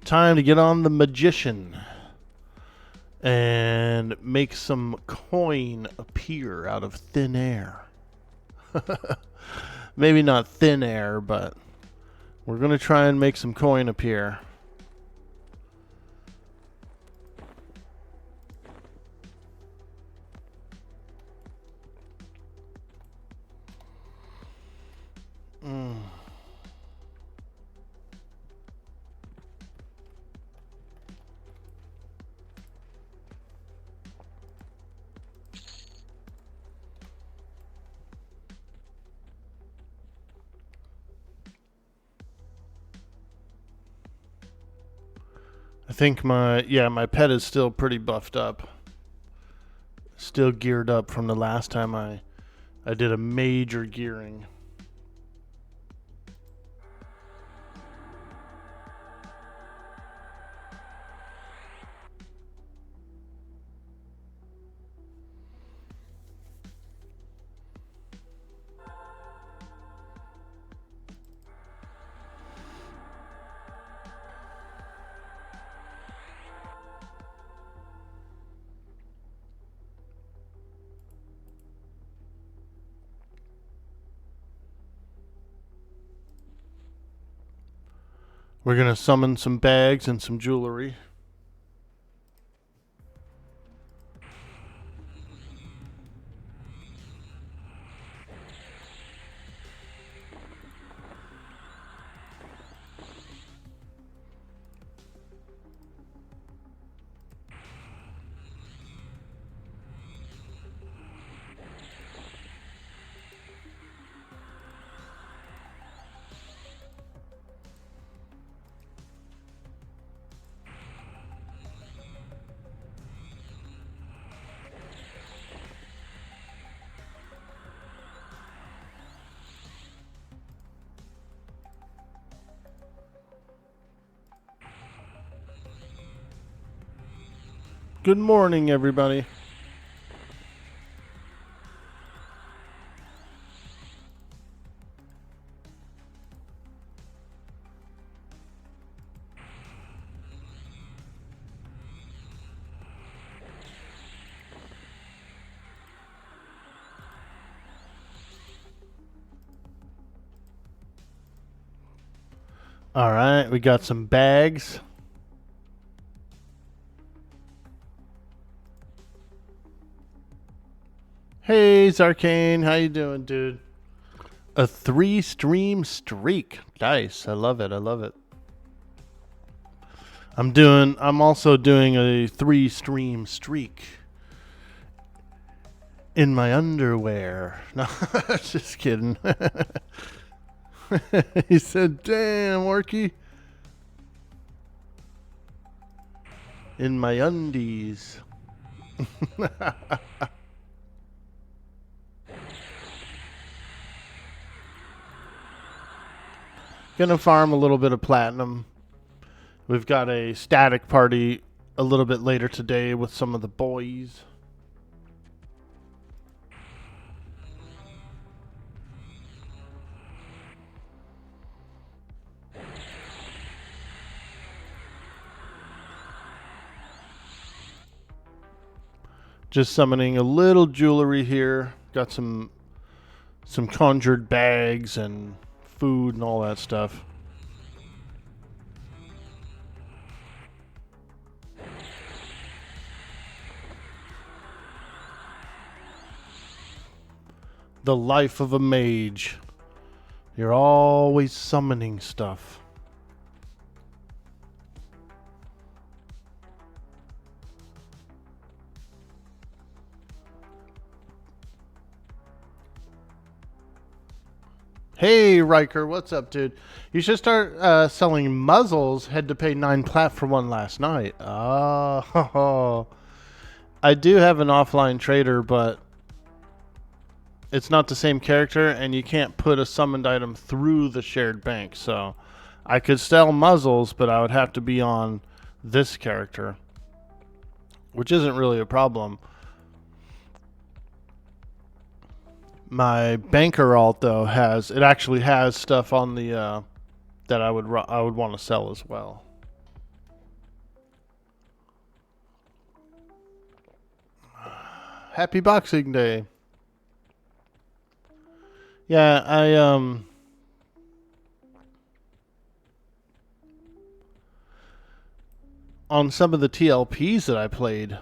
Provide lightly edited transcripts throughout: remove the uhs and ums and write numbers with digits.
Time to get on the magician and make some coin appear out of thin air. Maybe not thin air, but we're going to try and make some coin appear. I think my pet is still pretty buffed up. Still geared up from the last time I did a major gearing. We're going to summon some bags and some jewelry. Good morning, everybody. All right, we got some bags. Hey, Zarkane, how you doing, dude? A 3-stream streak. Nice. I love it. I love it. I'm also doing a 3-stream streak in my underwear. No, just kidding. He said, "Damn, Orky." In my undies. Gonna farm a little bit of platinum. We've got a static party a little bit later today with some of the boys. Just summoning a little jewelry here. Got some conjured bags and food and all that stuff. The life of a mage. You're always summoning stuff. Hey, Riker, what's up, dude? You should start selling muzzles. Had to pay 9 plat for one last night. Oh, I do have an offline trader, but it's not the same character, and you can't put a summoned item through the shared bank. So I could sell muzzles, but I would have to be on this character, which isn't really a problem. My banker alt though actually has stuff on the that I would want to sell as well. Happy Boxing Day. Yeah, on some of the TLPs that I played,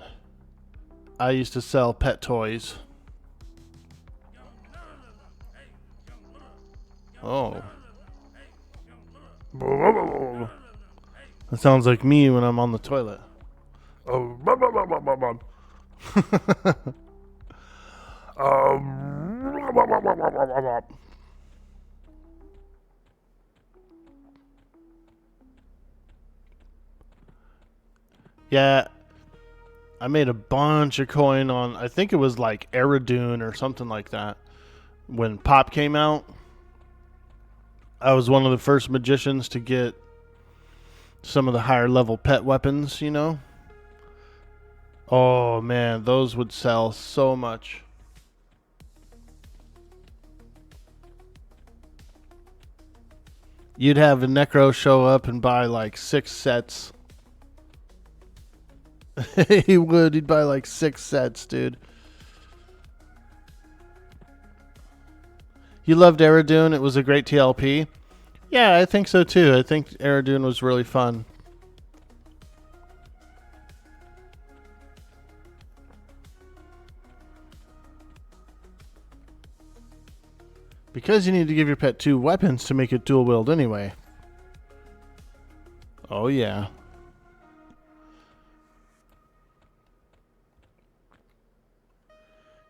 I used to sell pet toys. Oh. That sounds like me when I'm on the toilet. Oh. Yeah, I made a bunch of coin on, I think it was like Aerodune or something like that. When Pop came out, I was one of the first magicians to get some of the higher level pet weapons, you know? Oh man, those would sell so much. You'd have a Necro show up and buy like 6 sets. He would. He'd buy like 6 sets, dude. You loved Aerodune. It was a great TLP. Yeah, I think so too. I think Aerodune was really fun. Because you need to give your pet 2 weapons to make it dual wield anyway. Oh yeah.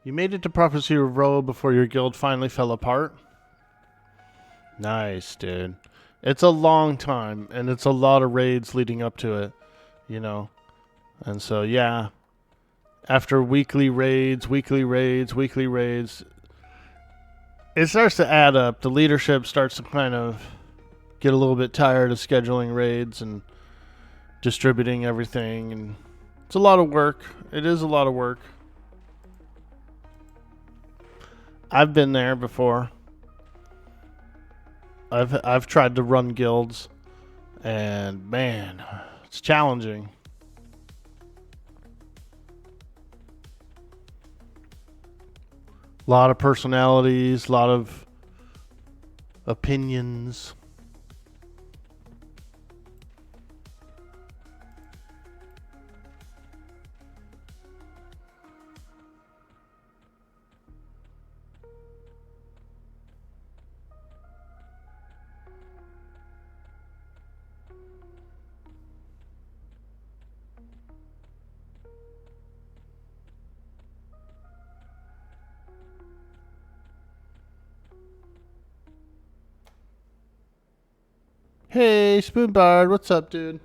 You made it to Prophecy Row before your guild finally fell apart? Nice, dude. It's a long time, and it's a lot of raids leading up to it, you know. And so, yeah. After weekly raids, it starts to add up. The leadership starts to kind of get a little bit tired of scheduling raids and distributing everything. And it's a lot of work. It is a lot of work. I've been there before. I've tried to run guilds, and man, it's challenging. A lot of personalities, a lot of opinions. Hey, Spoonbard, what's up, dude?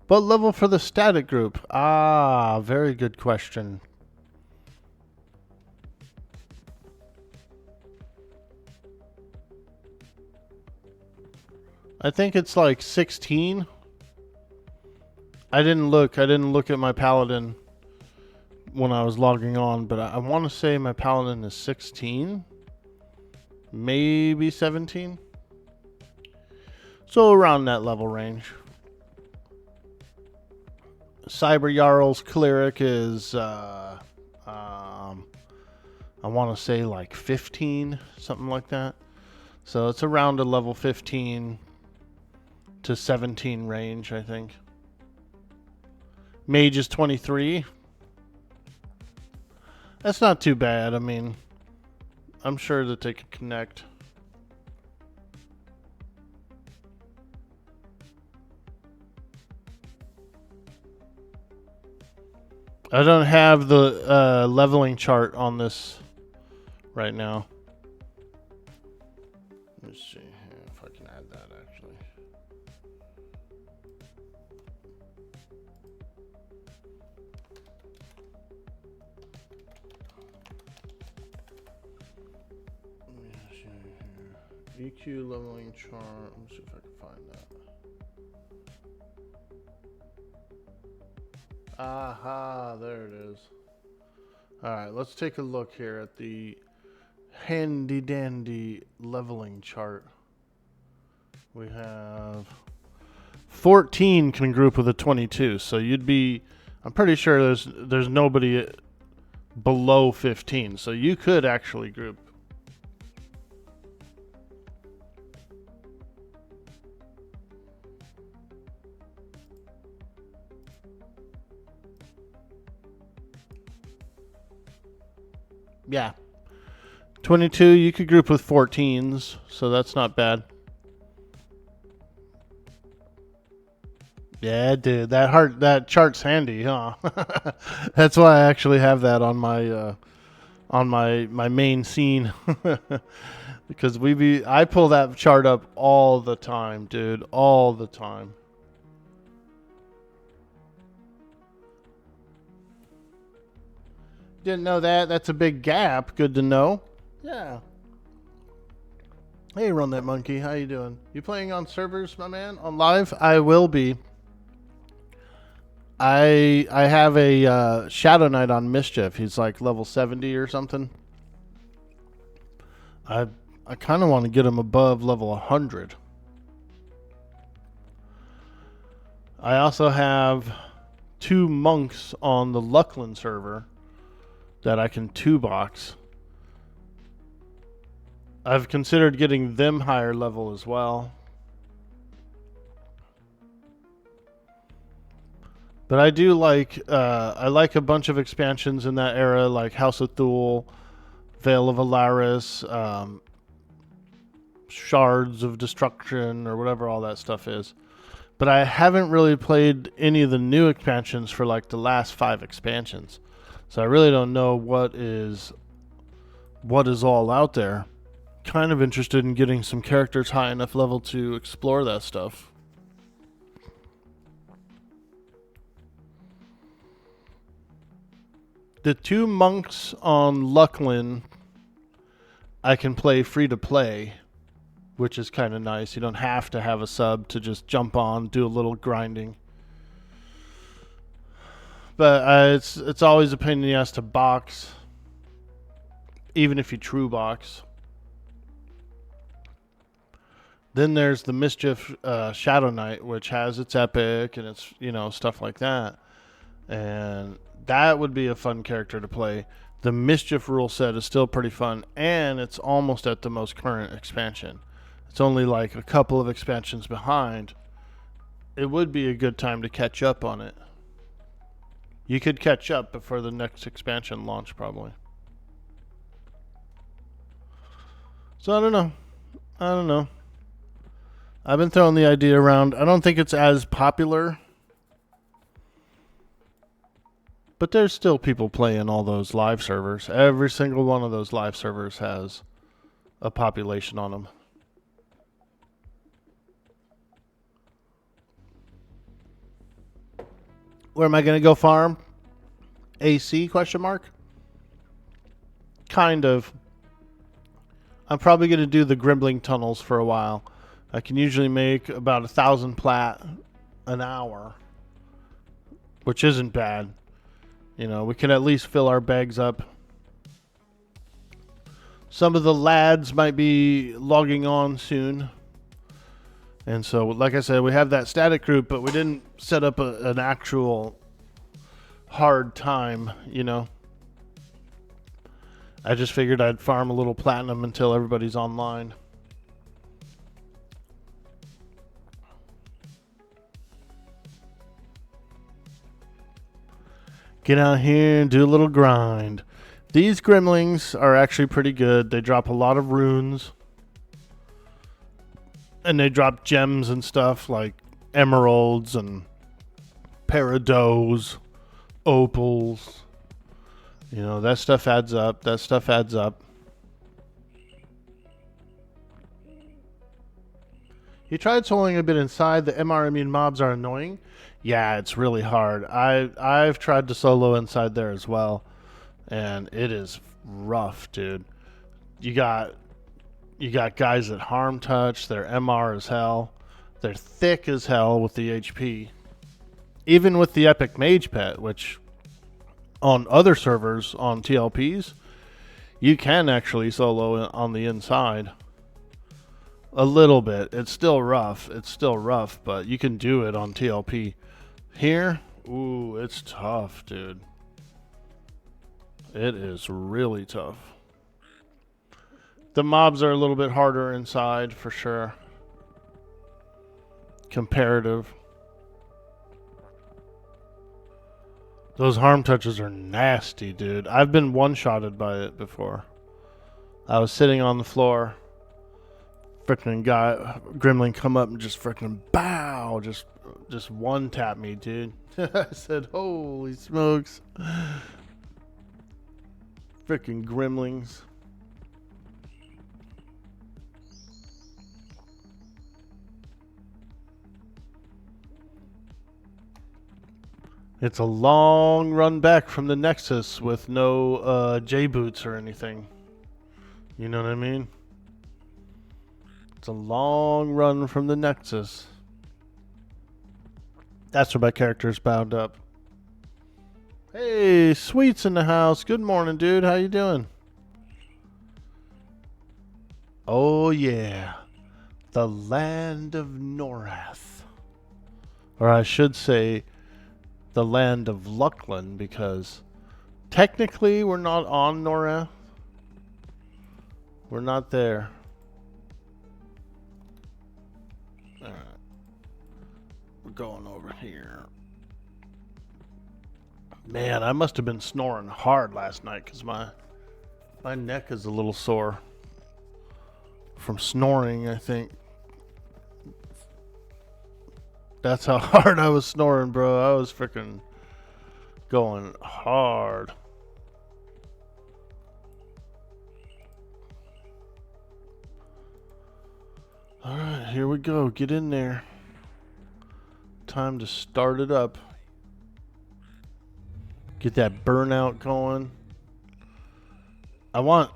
What level for the static group? Ah, very good question. I think it's like 16. I didn't look at my paladin when I was logging on, but I want to say my paladin is 16. Maybe 17. So around that level range. Cyber Jarl's cleric is, I want to say like 15, something like that. So it's around a level 15 to 17 range, I think. Mage is 23. That's not too bad. I mean, I'm sure that they could connect. I don't have the leveling chart on this right now. Let's see if I can add that actually. Let me see here. EQ leveling chart. Let me see if I can find that. Aha, there it is. Alright, let's take a look here at the handy dandy leveling chart. We have 14 can group with a 22, so you'd be, I'm pretty sure there's nobody below 15. So you could actually group. Yeah. 22, you could group with 14s, so that's not bad. Yeah, dude, that chart's handy, huh? That's why I actually have that on my main scene. Because I pull that chart up all the time, dude, all the time. Didn't know that. That's a big gap. Good to know. Yeah. Hey, Run That Monkey. How you doing? You playing on servers, my man? On live? I will be. I have a Shadow Knight on Mischief. He's like level 70 or something. I kind of want to get him above level 100. I also have 2 monks on the Luckland server that I can 2-box. I've considered getting them higher level as well. But I do I like a bunch of expansions in that era, like House of Thule, Veil of Alaris, Shards of Destruction, or whatever all that stuff is. But I haven't really played any of the new expansions for like the last 5 expansions. So I really don't know what is all out there. Kind of interested in getting some characters high enough level to explore that stuff. The 2 monks on Luckland I can play free to play, which is kind of nice. You don't have to have a sub to just jump on, do a little grinding. But it's always a pain in the ass to box, even if you true box. Then there's the Mischief Shadow Knight, which has its epic and its, stuff like that. And that would be a fun character to play. The Mischief rule set is still pretty fun, and it's almost at the most current expansion. It's only like a couple of expansions behind. It would be a good time to catch up on it. You could catch up before the next expansion launch, probably. So I don't know. I've been throwing the idea around. I don't think it's as popular, but there's still people playing all those live servers. Every single one of those live servers has a population on them. Where am I going to go farm? AC, question mark? Kind of. I'm probably going to do the Grimbling tunnels for a while. I can usually make about 1,000 plat an hour, which isn't bad. We can at least fill our bags up. Some of the lads might be logging on soon. And so, like I said, we have that static group, but we didn't set up an actual hard time, I just figured I'd farm a little platinum until everybody's online. Get out here and do a little grind. These Gremlings are actually pretty good. They drop a lot of runes. And they drop gems and stuff like emeralds and peridot, opals. That stuff adds up. You tried soloing a bit inside. The MR immune mobs are annoying. Yeah, it's really hard. I've tried to solo inside there as well, and it is rough, dude. You got guys that harm touch. They're MR as hell. They're thick as hell with the HP. Even with the epic mage pet, which on other servers on TLPs, you can actually solo on the inside. A little bit. It's still rough, but you can do it on TLP. Here, ooh, it's tough, dude. It is really tough. The mobs are a little bit harder inside, for sure. Comparative. Those harm touches are nasty, dude. I've been one-shotted by it before. I was sitting on the floor. Frickin' guy, Gremlin, come up and just frickin' bow. Just one-tap me, dude. I said, holy smokes. Frickin' Gremlings. It's a long run back from the Nexus with no J-boots or anything. You know what I mean? It's a long run from the Nexus. That's where my character's bound up. Hey, Sweet's in the house. Good morning, dude. How you doing? Oh, yeah. The land of Norath. Or I should say, the land of Luckland, because technically we're not on Norath. We're not there. Alright. We're going over here. Man, I must have been snoring hard last night because my neck is a little sore. From snoring, I think. That's how hard I was snoring, bro. I was freaking going hard. Alright, here we go. Get in there. Time to start it up. Get that burnout going. I want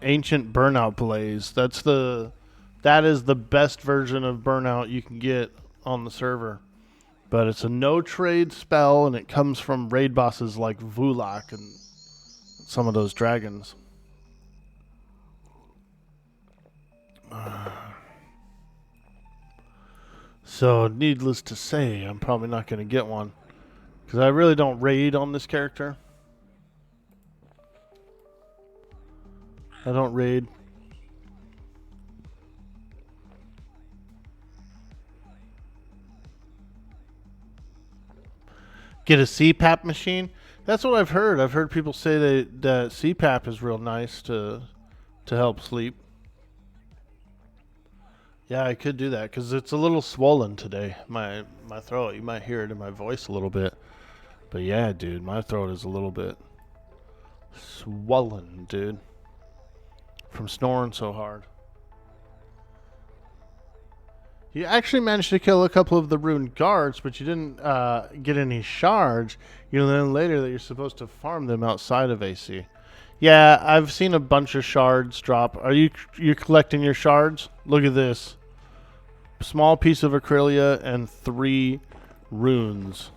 ancient burnout blaze. That is the best version of burnout you can get on the server. But it's a no trade spell and it comes from raid bosses like Vulak and some of those dragons. So, needless to say, I'm probably not going to get one. Because I really don't raid on this character. I don't raid. Get a CPAP machine? That's what I've heard. I've heard people say that CPAP is real nice to help sleep. Yeah, I could do that because it's a little swollen today. My throat. You might hear it in my voice a little bit. But yeah, dude, my throat is a little bit swollen, dude. From snoring so hard. You actually managed to kill a couple of the ruined guards, but you didn't get any shards. You learn later that you're supposed to farm them outside of AC. Yeah, I've seen a bunch of shards drop. Are you collecting your shards? Look at this. Small piece of acrylia and 3 runes.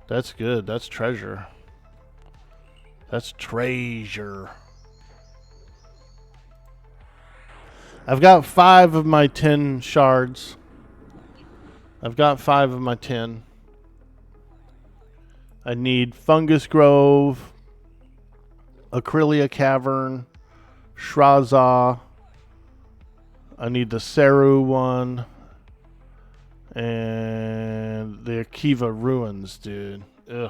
That's good. That's treasure. That's treasure. I've got 5 of my 10 shards. I've got 5 of my 10. I need Fungus Grove, Acrylia Cavern, Shraza. I need the Saru one. And the Akiva Ruins, dude. Ugh.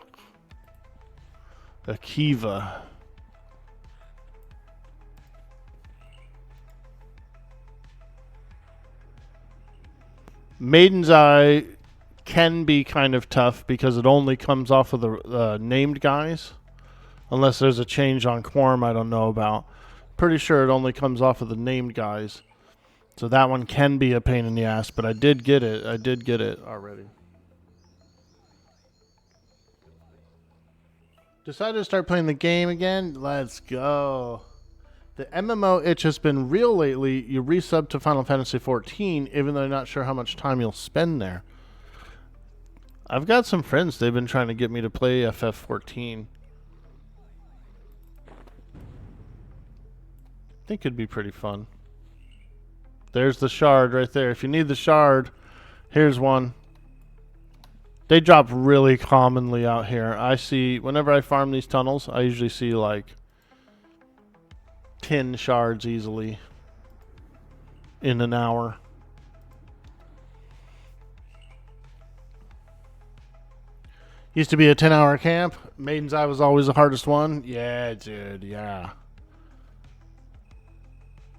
Akiva. Maiden's Eye can be kind of tough because it only comes off of the named guys. Unless there's a change on Quarm I don't know about. Pretty sure it only comes off of the named guys. So that one can be a pain in the ass, but I did get it. I did get it already. Decided to start playing the game again? Let's go. The MMO itch has been real lately. You resub to Final Fantasy XIV, even though I'm not sure how much time you'll spend there. I've got some friends. They've been trying to get me to play FF14. I think it'd be pretty fun. There's the shard right there. If you need the shard, here's one. They drop really commonly out here. I see, whenever I farm these tunnels, I usually see like 10 shards easily in an hour. Used to be a 10-hour camp. Maiden's Eye was always the hardest one. Yeah, dude, yeah.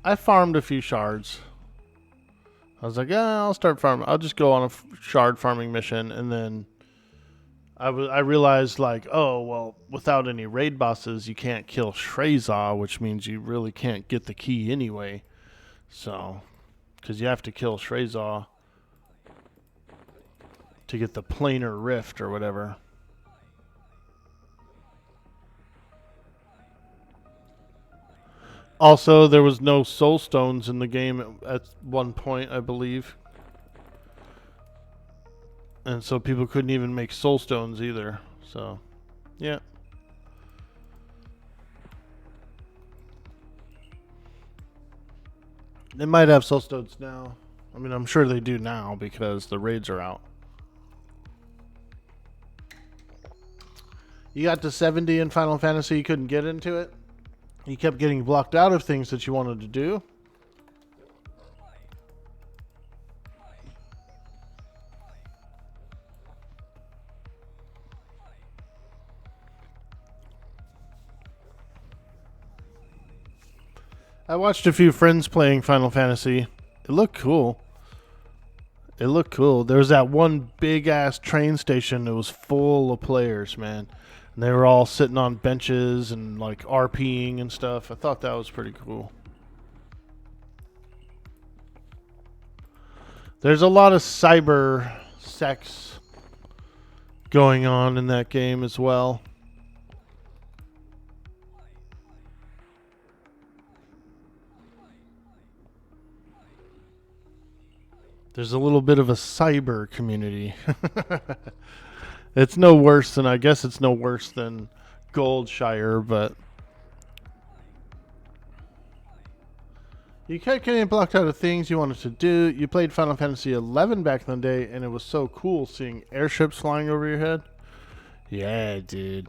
I farmed a few shards. I was like, yeah, I'll start farming. I'll just go on a shard farming mission. And then I realized, like, oh, well, without any raid bosses, you can't kill Shrezah, which means you really can't get the key anyway. So, because you have to kill Shrezah to get the planar rift or whatever. Also, there was no soul stones in the game at one point, I believe. And so people couldn't even make soul stones either. So, yeah. They might have soul stones now. I mean, I'm sure they do now because the raids are out. You got to 70 in Final Fantasy, you couldn't get into it. You kept getting blocked out of things that you wanted to do. I watched a few friends playing Final Fantasy. It looked cool. It looked cool. There was that one big-ass train station that was full of players, man. And they were all sitting on benches and, like, RPing and stuff. I thought that was pretty cool. There's a lot of cyber sex going on in that game as well. There's a little bit of a cyber community. It's no worse than, I guess it's no worse than Goldshire, but you kept getting blocked out of things you wanted to do. You played Final Fantasy 11 back in the day, and it was so cool seeing airships flying over your head. Yeah, dude.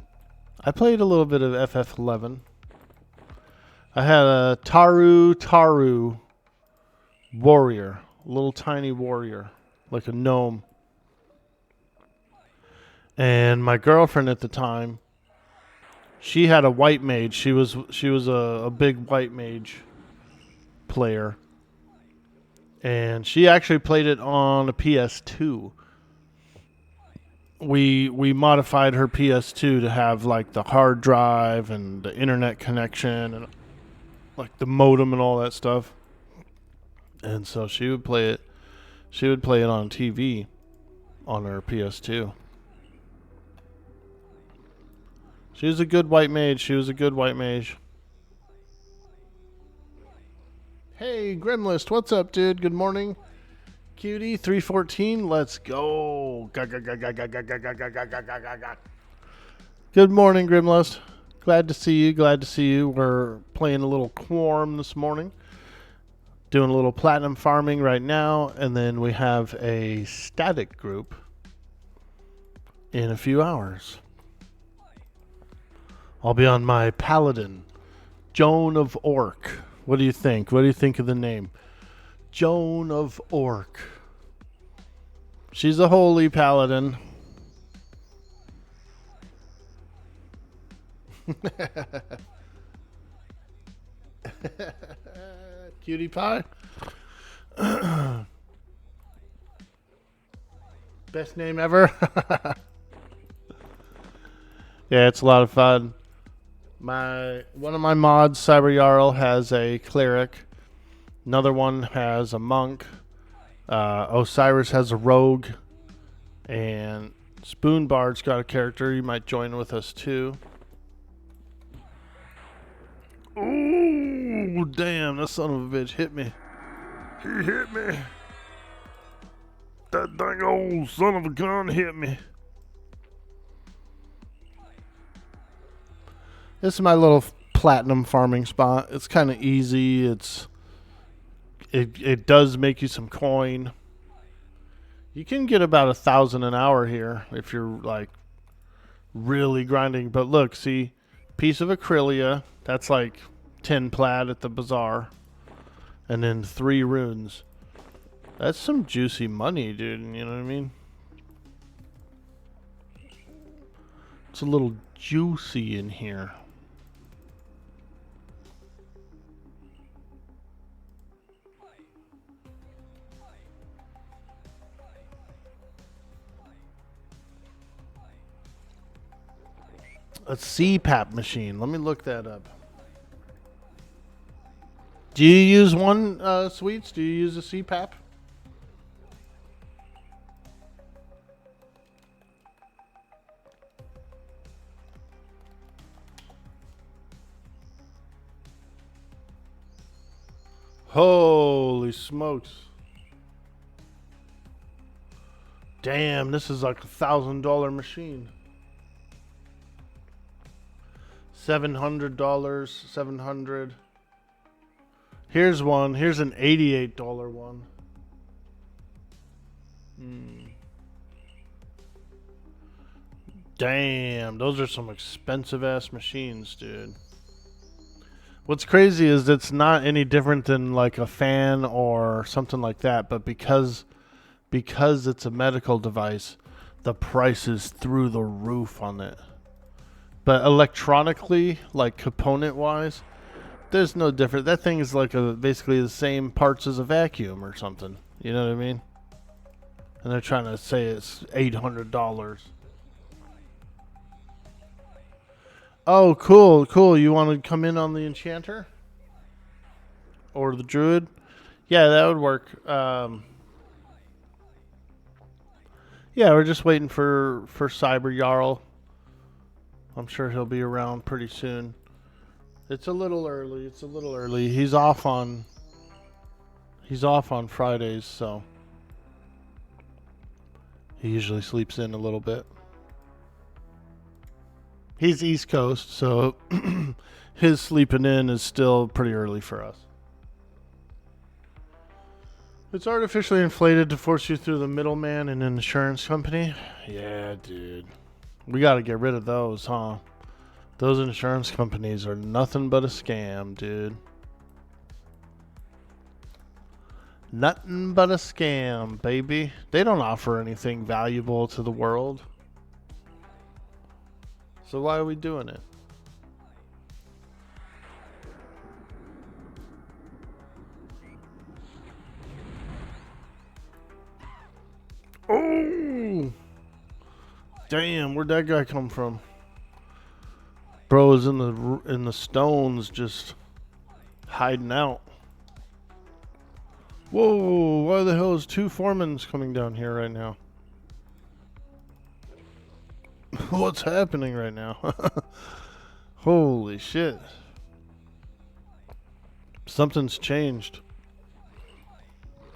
I played a little bit of FF11. I had a Taru warrior. Little tiny warrior, like a gnome. And my girlfriend at the time, she had a white mage. She was a big white mage player. And she actually played it on a PS2. We modified her PS2 to have like the hard drive and the internet connection and like the modem and all that stuff. And so she would play it. She would play it on TV on her PS2. She was a good white mage. She was a good white mage. Hey, Grimlist, what's up, dude? Good morning. Cutie 314, let's go. Good morning, Grimlist. Glad to see you. Glad to see you. We're playing a little Quarm this morning. Doing a little platinum farming right now, and then we have a static group in a few hours. I'll be on my paladin, Joan of Orc. What do you think? What do you think of the name? Joan of Orc. She's a holy paladin. Cutie pie. Best name ever. Yeah, it's a lot of fun. One of my mods, Cyber Jarl, has a cleric. Another one has a monk. Osiris has a rogue. And Spoonbard's got a character. You might join with us too. Ooh, damn, that son of a bitch hit me. He hit me. That dang old son of a gun hit me. This is my little platinum farming spot. It's kind of easy. It does make you some coin. You can get about 1,000 an hour here if you're like really grinding. But look, see, piece of Acrylia, that's like 10 plat at the bazaar. And then 3 runes. That's some juicy money, dude. You know what I mean? It's a little juicy in here. A CPAP machine. Let me look that up. Do you use one, Sweets? Do you use a CPAP? Holy smokes. Damn, this is like $1,000 machine. $700, 700. Here's one. Here's an $88 one. Damn, those are some expensive ass machines, dude. What's crazy is it's not any different than like a fan or something like that, but because it's a medical device, the price is through the roof on it. But electronically, like component wise, there's no different. That thing is like basically the same parts as a vacuum or something. You know what I mean? And they're trying to say it's $800. Oh, cool, cool. You want to come in on the enchanter? Or the druid? Yeah, that would work. Yeah, we're just waiting for Cyber Jarl. I'm sure he'll be around pretty soon. It's a little early. It's a little early. He's off on Fridays, so he usually sleeps in a little bit. He's East Coast, so his sleeping in is still pretty early for us. It's artificially inflated to force you through the middleman and an insurance company. Yeah, dude. We got to get rid of those, huh? Those insurance companies are nothing but a scam, dude. Nothing but a scam, baby. They don't offer anything valuable to the world. So why are we doing it? Oh! Damn, where'd that guy come from? Bro is in the stones just hiding out. Whoa, why the hell is 2 foremans coming down here right now? What's happening right now? Holy shit. Something's changed.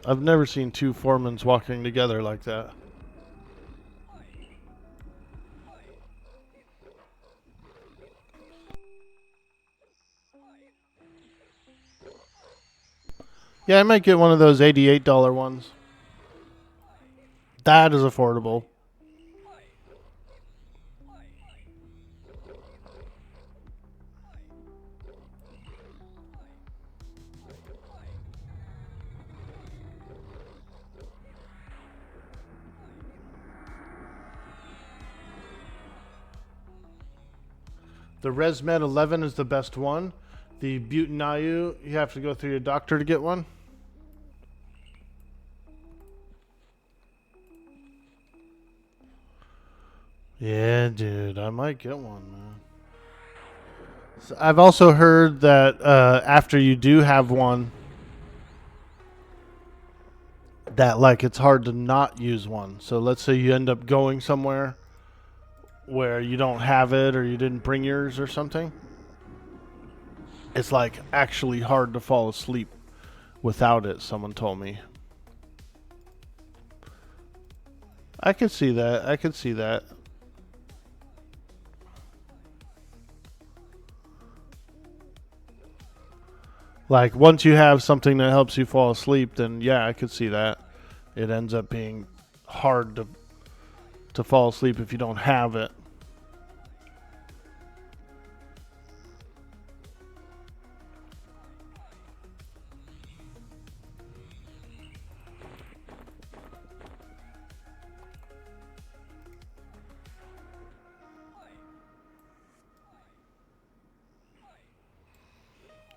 I've never seen 2 foremans walking together like that. Yeah, I might get one of those $88 ones. That is affordable. The ResMed 11 is the best one. The Butanayu, you have to go through your doctor to get one. Yeah, dude, I might get one, man. So I've also heard that after you do have one, that like it's hard to not use one. So let's say you end up going somewhere where you don't have it or you didn't bring yours or something. It's like actually hard to fall asleep without it, someone told me. I could see that. I could see that. Like once you have something that helps you fall asleep, then yeah, I could see that. It ends up being hard to fall asleep if you don't have it.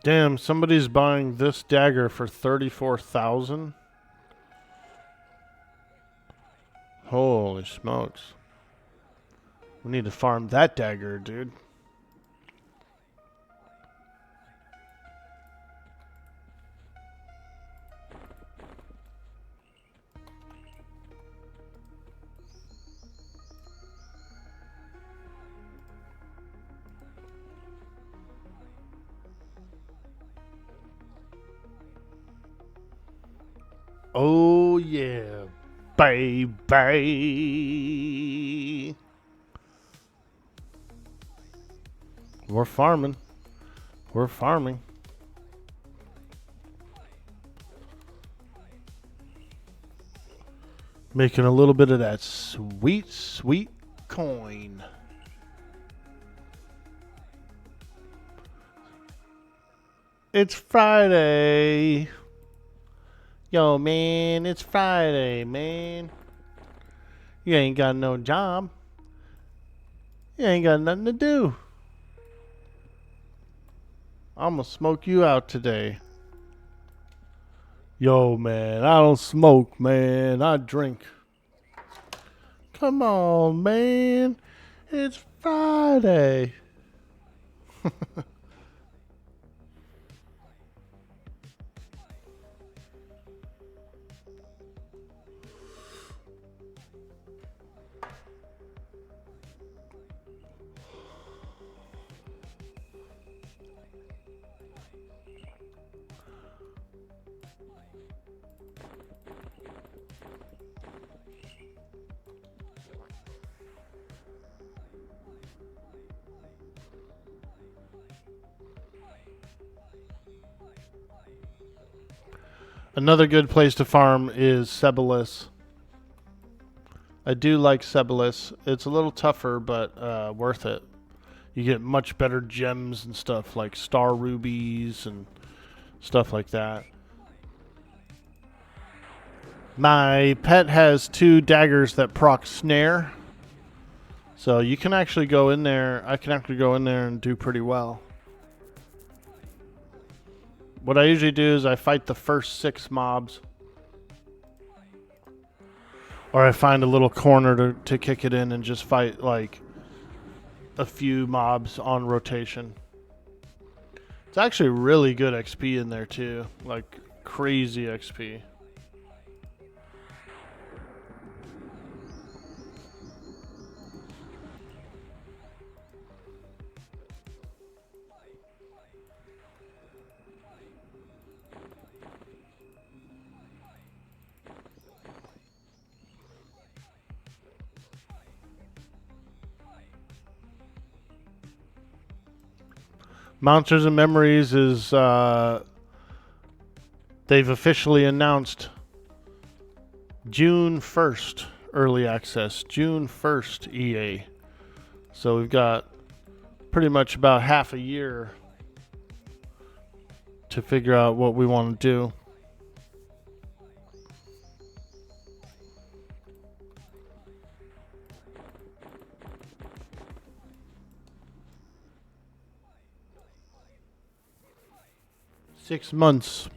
Damn, somebody's buying this dagger for 34,000. Holy smokes. We need to farm that dagger, dude. Oh yeah, baby. We're farming. We're farming. Making a little bit of that sweet, sweet coin. It's Friday. Yo, man, it's Friday, man. You ain't got no job. You ain't got nothing to do. I'm gonna smoke you out today. Yo, man, I don't smoke, man. I drink. Come on, man. It's Friday. Another good place to farm is Cebalus. I do like Cebalus. It's a little tougher, but worth it. You get much better gems and stuff like star rubies and stuff like that. My pet has 2 daggers that proc snare. So you can actually go in there. I can actually go in there and do pretty well. What I usually do is I fight the first 6 mobs. Or I find a little corner to kick it in and just fight like a few mobs on rotation. It's actually really good XP in there too. Like crazy XP. Monsters and Memories is, they've officially announced June 1st early access. June 1st EA. So we've got pretty much about half a year to figure out what we want to do. Six months.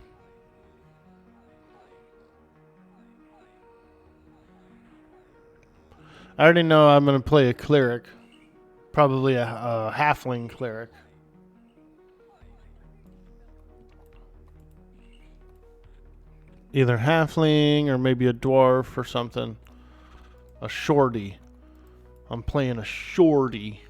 I already know I'm going to play a cleric. Probably a halfling cleric. Either halfling or maybe a dwarf or something. A shorty. I'm playing a shorty.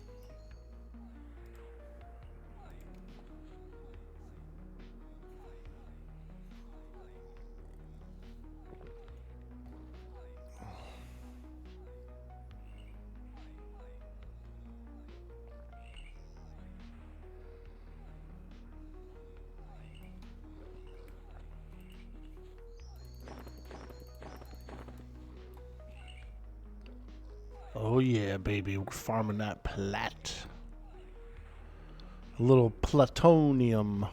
Oh yeah, baby, we're farming that plat. A little plutonium.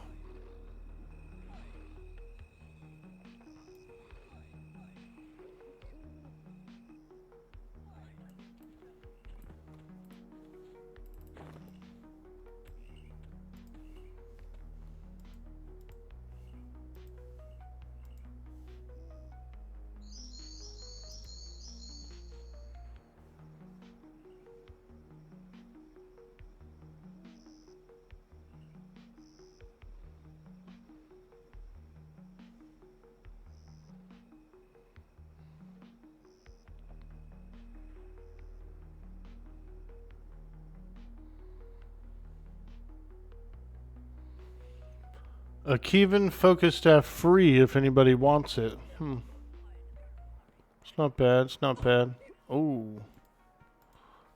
A Kevin focus staff free if anybody wants it. It's not bad. It's not bad. Oh.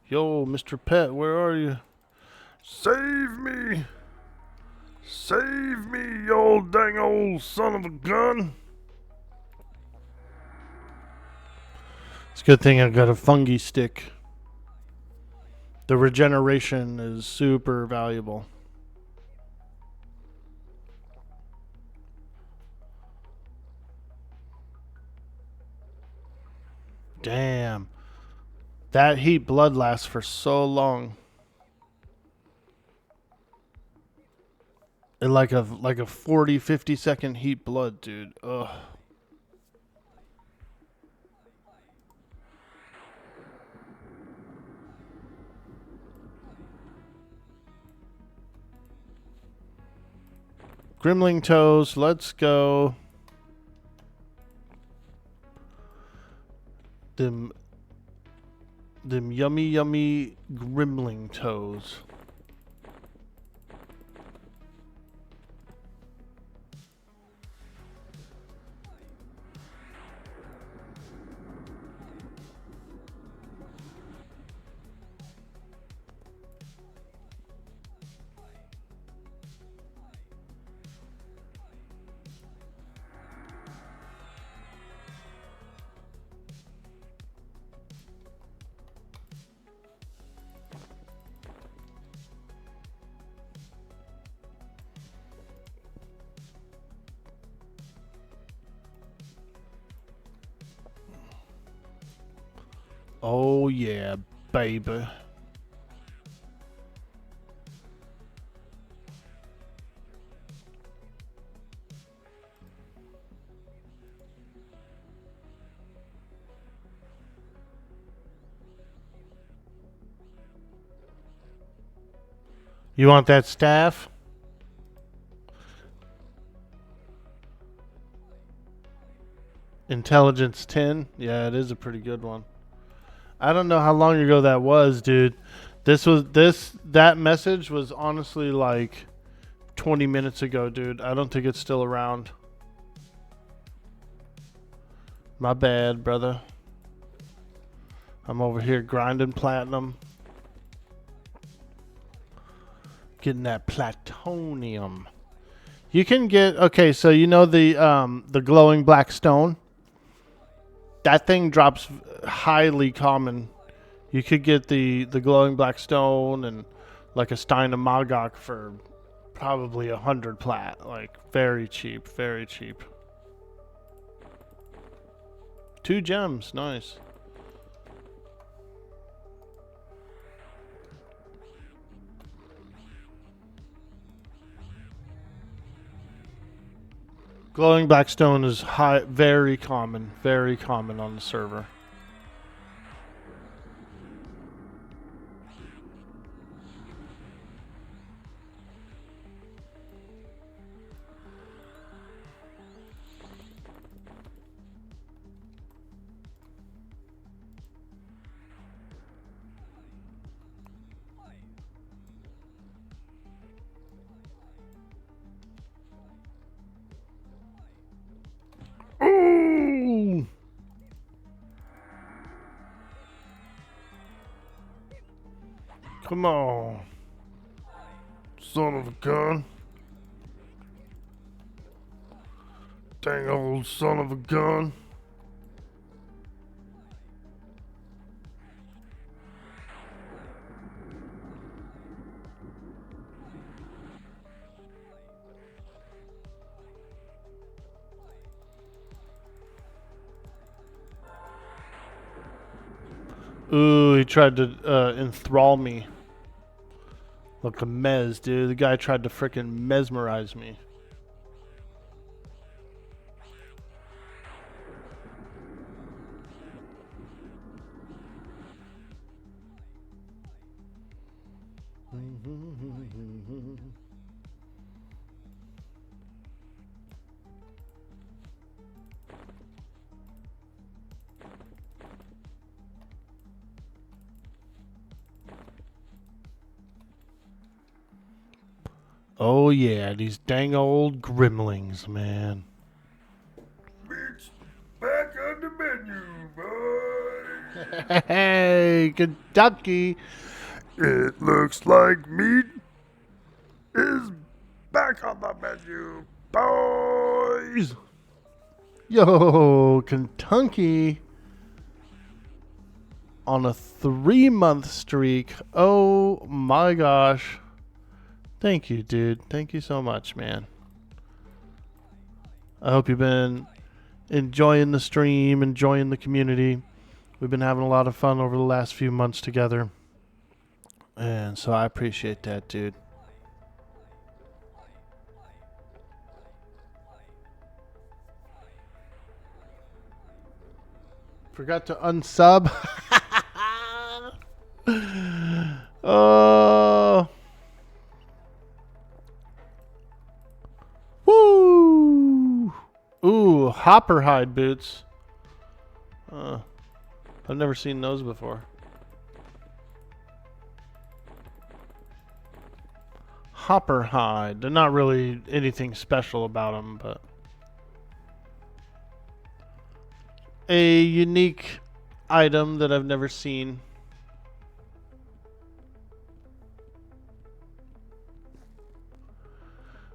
Yo, Mr. Pet, where are you? Save me! Save me, you old dang old son of a gun! It's a good thing I got a fungi stick. The regeneration is super valuable. Damn. That heat blood lasts for so long. And like a 40, 50 second heat blood, dude. Ugh. Grimling toes, let's go. Them yummy, yummy grimling toes. Oh yeah, baby. You want that staff? Intelligence 10? Yeah, it is a pretty good one. I don't know how long ago that was, dude. That message was honestly like 20 minutes ago, dude. I don't think it's still around. My bad, brother. I'm over here grinding platinum. Getting that plutonium. You can get, okay, so you know the glowing black stone? That thing drops highly common. You could get the glowing black stone and like a Stein of Magok for probably 100 plat. Like very cheap, very cheap. 2 gems, nice. Glowing black stone is very common on the server. Ooh! Come on. Son of a gun. Dang old son of a gun. Ooh, he tried to enthrall me. Look, a mez, dude. The guy tried to frickin' mesmerize me. Oh yeah, these dang old gremlings, man. Meat's back on the menu, boy. Hey, Kentucky. It looks like meat is back on the menu, boys. Yo, Kentucky on a 3-month streak. Oh my gosh. Thank you, dude. Thank you so much, man. I hope you've been enjoying the stream, enjoying the community. We've been having a lot of fun over the last few months together. And so I appreciate that, dude. Forgot to unsub. Oh. Woo! Ooh, hopper hide boots. I've never seen those before. Hopper hide. They're not really anything special about them, but a unique item that I've never seen.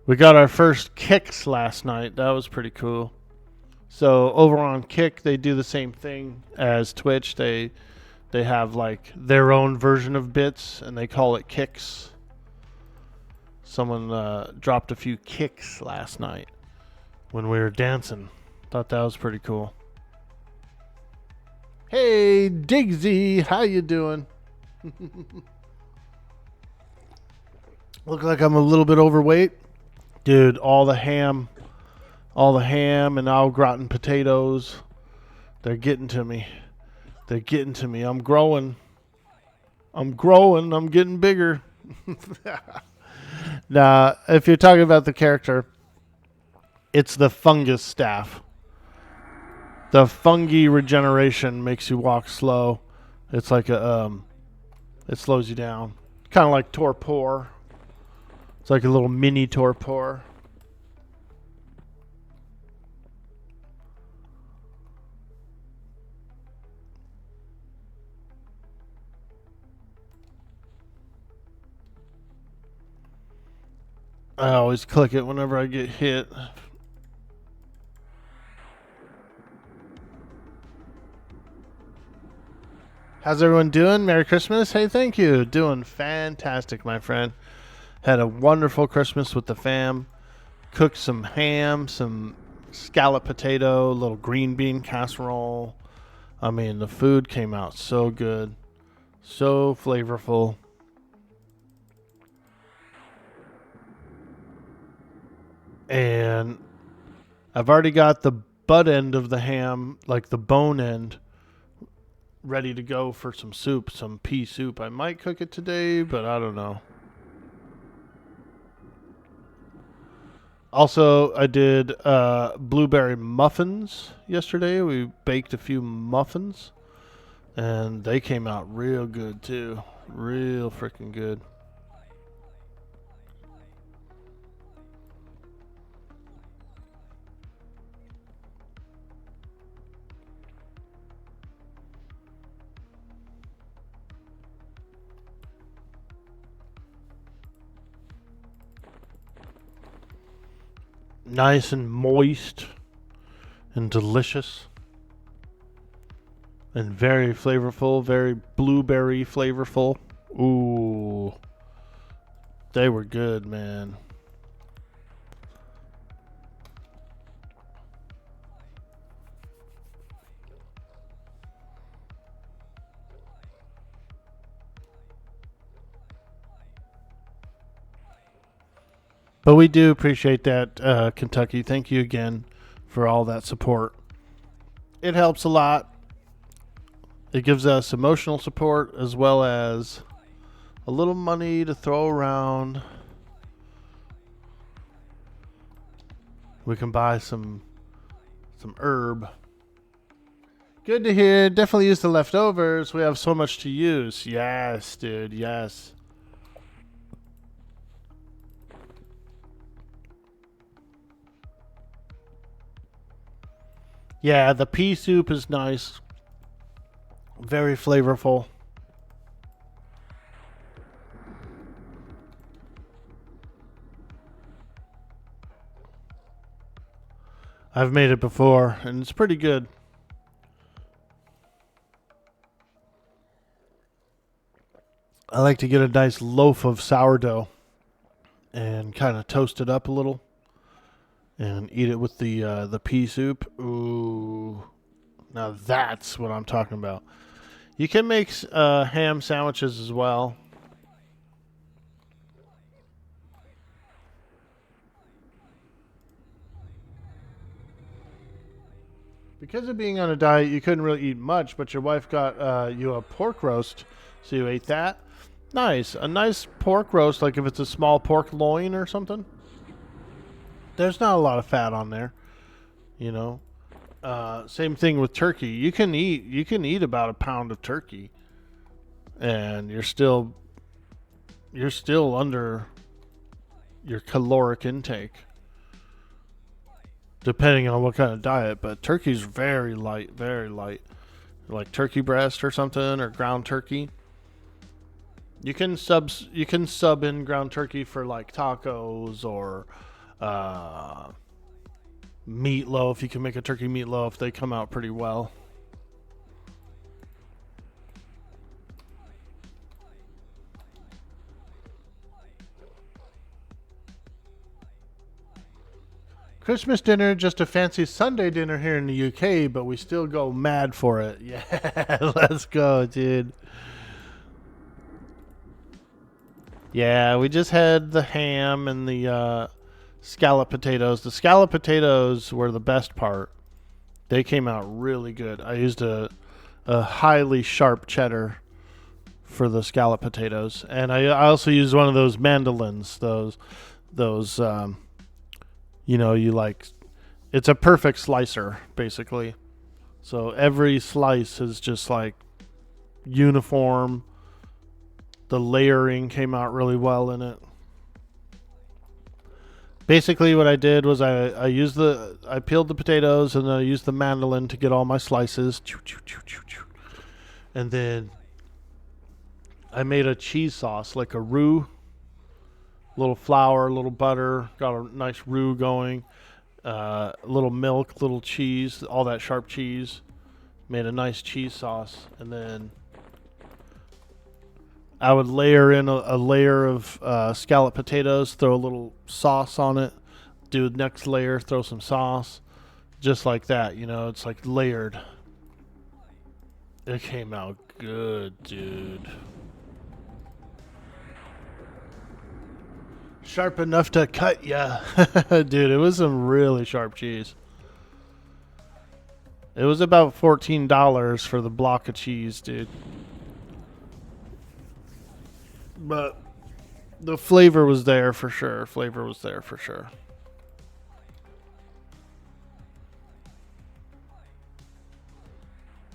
We got our first kicks last night. That was pretty cool. So over on Kick, they do the same thing as Twitch. They have like their own version of bits, and they call it kicks. Someone dropped a few kicks last night when we were dancing. Thought that was pretty cool. Hey, Digsy, how you doing? Look like I'm a little bit overweight. Dude, all the ham and au gratin potatoes, they're getting to me. They're getting to me. I'm growing. I'm getting bigger. Now, if you're talking about the character, it's the fungus staff. The fungi regeneration makes you walk slow. It's like it slows you down. Kind of like torpor. It's like a little mini torpor. I always click it whenever I get hit. How's everyone doing? Merry Christmas. Hey, thank you. Doing fantastic, my friend. Had a wonderful Christmas with the fam. Cooked some ham, some scallop potato, little green bean casserole. I mean, the food came out so good. So flavorful. And I've already got the butt end of the ham, like the bone end, ready to go for some soup, some pea soup. I might cook it today, but I don't know. Also, I did blueberry muffins yesterday. We baked a few muffins, and they came out real good too. Real freaking good. Nice and moist and delicious and very flavorful, very blueberry flavorful. Ooh, they were good, man. But we do appreciate that, Kentucky. Thank you again for all that support. It helps a lot. It gives us emotional support as well as a little money to throw around. We can buy some herb. Good to hear. Definitely use the leftovers. We have so much to use. Yes, dude. Yes. Yeah, the pea soup is nice. Very flavorful. I've made it before, and it's pretty good. I like to get a nice loaf of sourdough and kind of toast it up a little and eat it with the pea soup. Ooh, now that's what I'm talking about. You can make ham sandwiches as well. Because of being on a diet, you couldn't really eat much, but your wife got you a pork roast, so you ate that. Nice. A nice pork roast, like if it's a small pork loin or something. There's not a lot of fat on there, you know. Same thing with turkey. You can eat about a pound of turkey, and you're still under your caloric intake, depending on what kind of diet. But turkey's very light, very light. Like turkey breast or something, or ground turkey. You can sub in ground turkey for like tacos or meatloaf. You can make a turkey meatloaf. They come out pretty well. Christmas dinner, just a fancy Sunday dinner here in the UK, but we still go mad for it. Yeah, let's go, dude. Yeah, we just had the ham and the scallop potatoes. The scallop potatoes were the best part. They came out really good. I used a highly sharp cheddar for the scallop potatoes, and I also used one of those mandolins. Those you like. It's a perfect slicer, basically. So every slice is just like uniform. The layering came out really well in it. Basically, what I did was I peeled the potatoes and then I used the mandolin to get all my slices. And then I made a cheese sauce, like a roux, little flour, a little butter, got a nice roux going, a little milk, little cheese, all that sharp cheese. Made a nice cheese sauce, and then I would layer in a layer of scallop potatoes, throw a little sauce on it, do the next layer, throw some sauce, just like that. It's like layered. It came out good, dude. Sharp enough to cut ya. Dude, it was some really sharp cheese. It was about $14 for the block of cheese, dude. But the flavor was there for sure. Flavor was there for sure.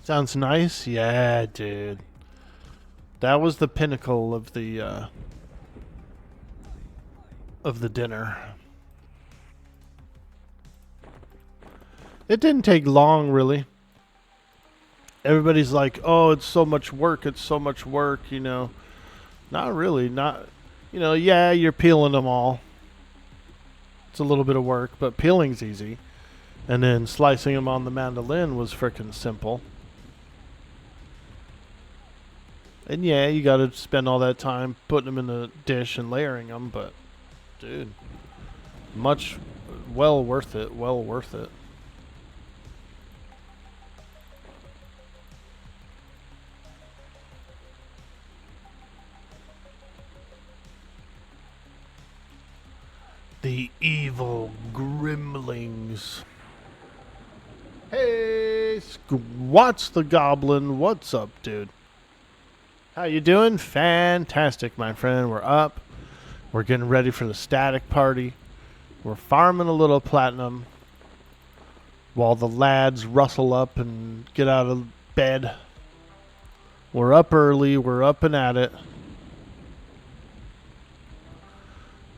Sounds nice? Yeah, dude. That was the pinnacle of the dinner. It didn't take long, really. Everybody's like, "Oh, it's so much work. It's so much work," Not really. Not, yeah, you're peeling them all. It's a little bit of work, but peeling's easy. And then slicing them on the mandolin was freaking simple. And yeah, you got to spend all that time putting them in the dish and layering them, but dude, well worth it. Well worth it. evil gremlings. Hey, Squats the Goblin, what's up, dude? How you doing? Fantastic, my friend. We're up. We're getting ready for the static party. We're farming a little platinum while the lads rustle up and get out of bed. We're up early. We're up and at it.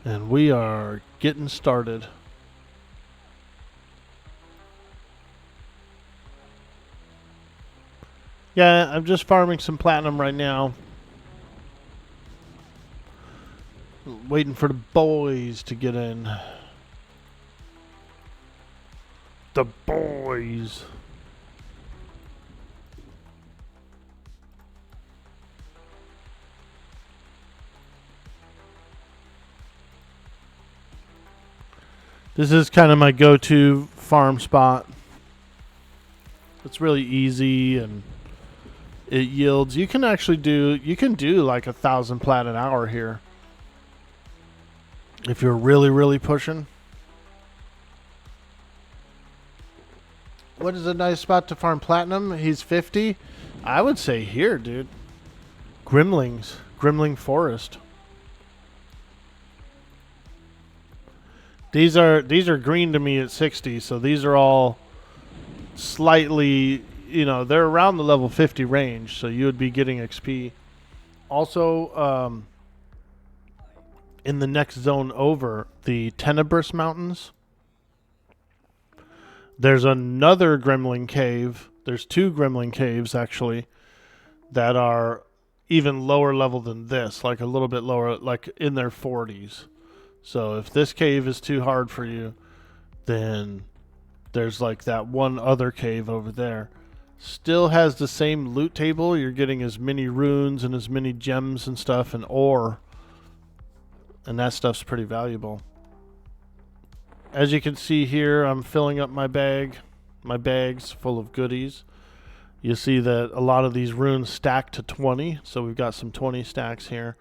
And we are getting started. Yeah, I'm just farming some platinum right now. Waiting for the boys to get in. The boys. This is kind of my go-to farm spot. It's really easy and it yields. You can actually do like 1,000 plat an hour here if you're really pushing. What is a nice spot to farm platinum? He's 50. I would say here, dude. Gremling Forest. These are green to me at 60, so these are all slightly, they're around the level 50 range, so you would be getting XP. Also, in the next zone over, the Tenebrous Mountains, there's another Gremling Cave. There's 2 Gremling Caves, actually, that are even lower level than this, like a little bit lower, like in their 40s. So if this cave is too hard for you, then there's like that one other cave over there. Still has the same loot table. You're getting as many runes and as many gems and stuff and ore. And that stuff's pretty valuable. As you can see here, I'm filling up my bags full of goodies. You see that a lot of these runes stack to 20. So we've got some 20 stacks here.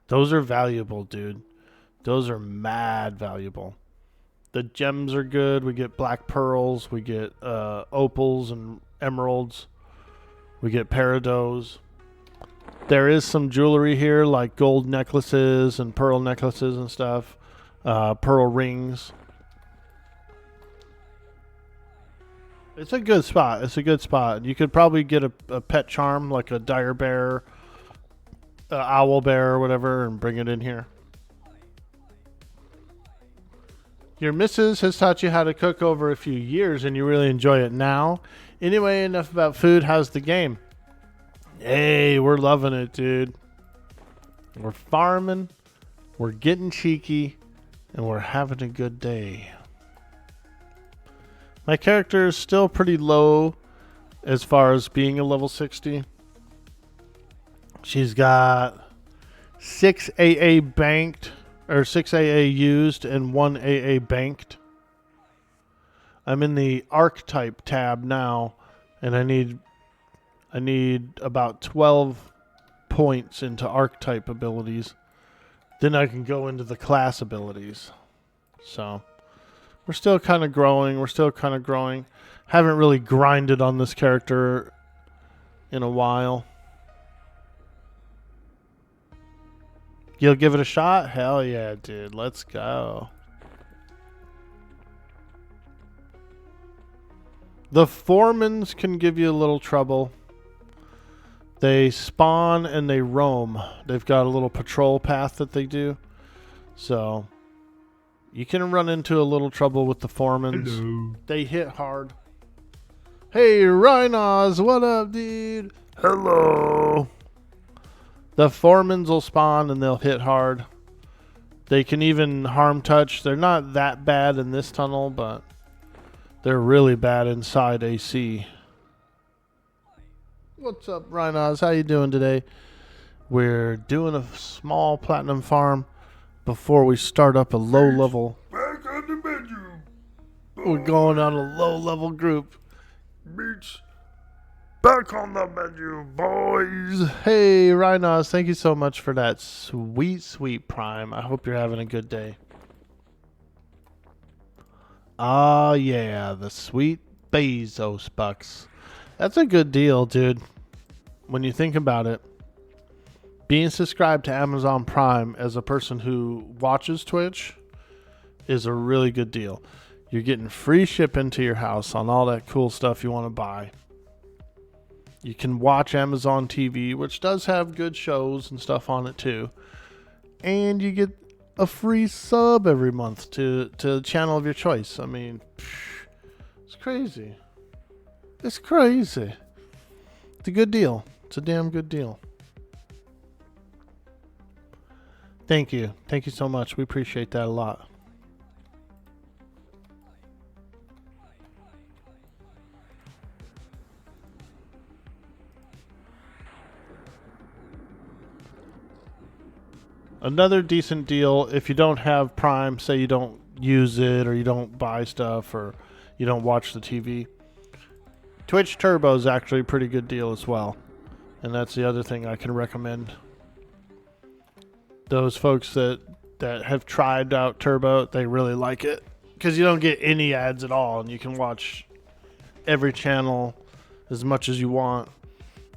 Those are valuable, dude. Those are mad valuable. The gems are good. We get black pearls. We get opals and emeralds. We get peridots. There is some jewelry here, like gold necklaces and pearl necklaces and stuff. Pearl rings. It's a good spot. It's a good spot. You could probably get a pet charm, like a dire bear, owl bear, or whatever, and bring it in here. Your missus has taught you how to cook over a few years and you really enjoy it now. Anyway, enough about food. How's the game? Hey, we're loving it, dude. We're farming, we're getting cheeky, and we're having a good day. My character is still pretty low as far as being a level 60. She's got 6 AA banked. Or 6 AA used and 1 AA banked. I'm in the archetype tab now, and I need about 12 points into archetype abilities. Then I can go into the class abilities. So we're still kind of growing. Haven't really grinded on this character in a while. You'll give it a shot? Hell yeah, dude. Let's go. The Foremans can give you a little trouble. They spawn and they roam. They've got a little patrol path that they do. So you can run into a little trouble with the Foremans. Hello. They hit hard. Hey, Rhinos, what up, dude? Hello. The Foremans will spawn and they'll hit hard. They can even harm touch. They're not that bad in this tunnel, but they're really bad inside AC. What's up, Rhinos? How you doing today? We're doing a small platinum farm before we start up a low level. Back on the menu. We're going on a low level group. Meats. Back on the menu, boys. Hey, Rhinos, thank you so much for that sweet prime. I hope you're having a good day. Ah, yeah, the sweet Bezos bucks. That's a good deal, dude. When you think about it, being subscribed to Amazon Prime as a person who watches Twitch is a really good deal. You're getting free shipping to your house on all that cool stuff you want to buy. You can watch Amazon TV, which does have good shows and stuff on it too. And you get a free sub every month to a channel of your choice. I mean, it's crazy. It's crazy. It's a good deal. It's a damn good deal. Thank you. Thank you so much. We appreciate that a lot. Another decent deal if you don't have Prime, say you don't use it or you don't buy stuff or you don't watch the TV. Twitch Turbo is actually a pretty good deal as well. And that's the other thing I can recommend. Those folks that have tried out Turbo, they really like it because you don't get any ads at all and you can watch every channel as much as you want.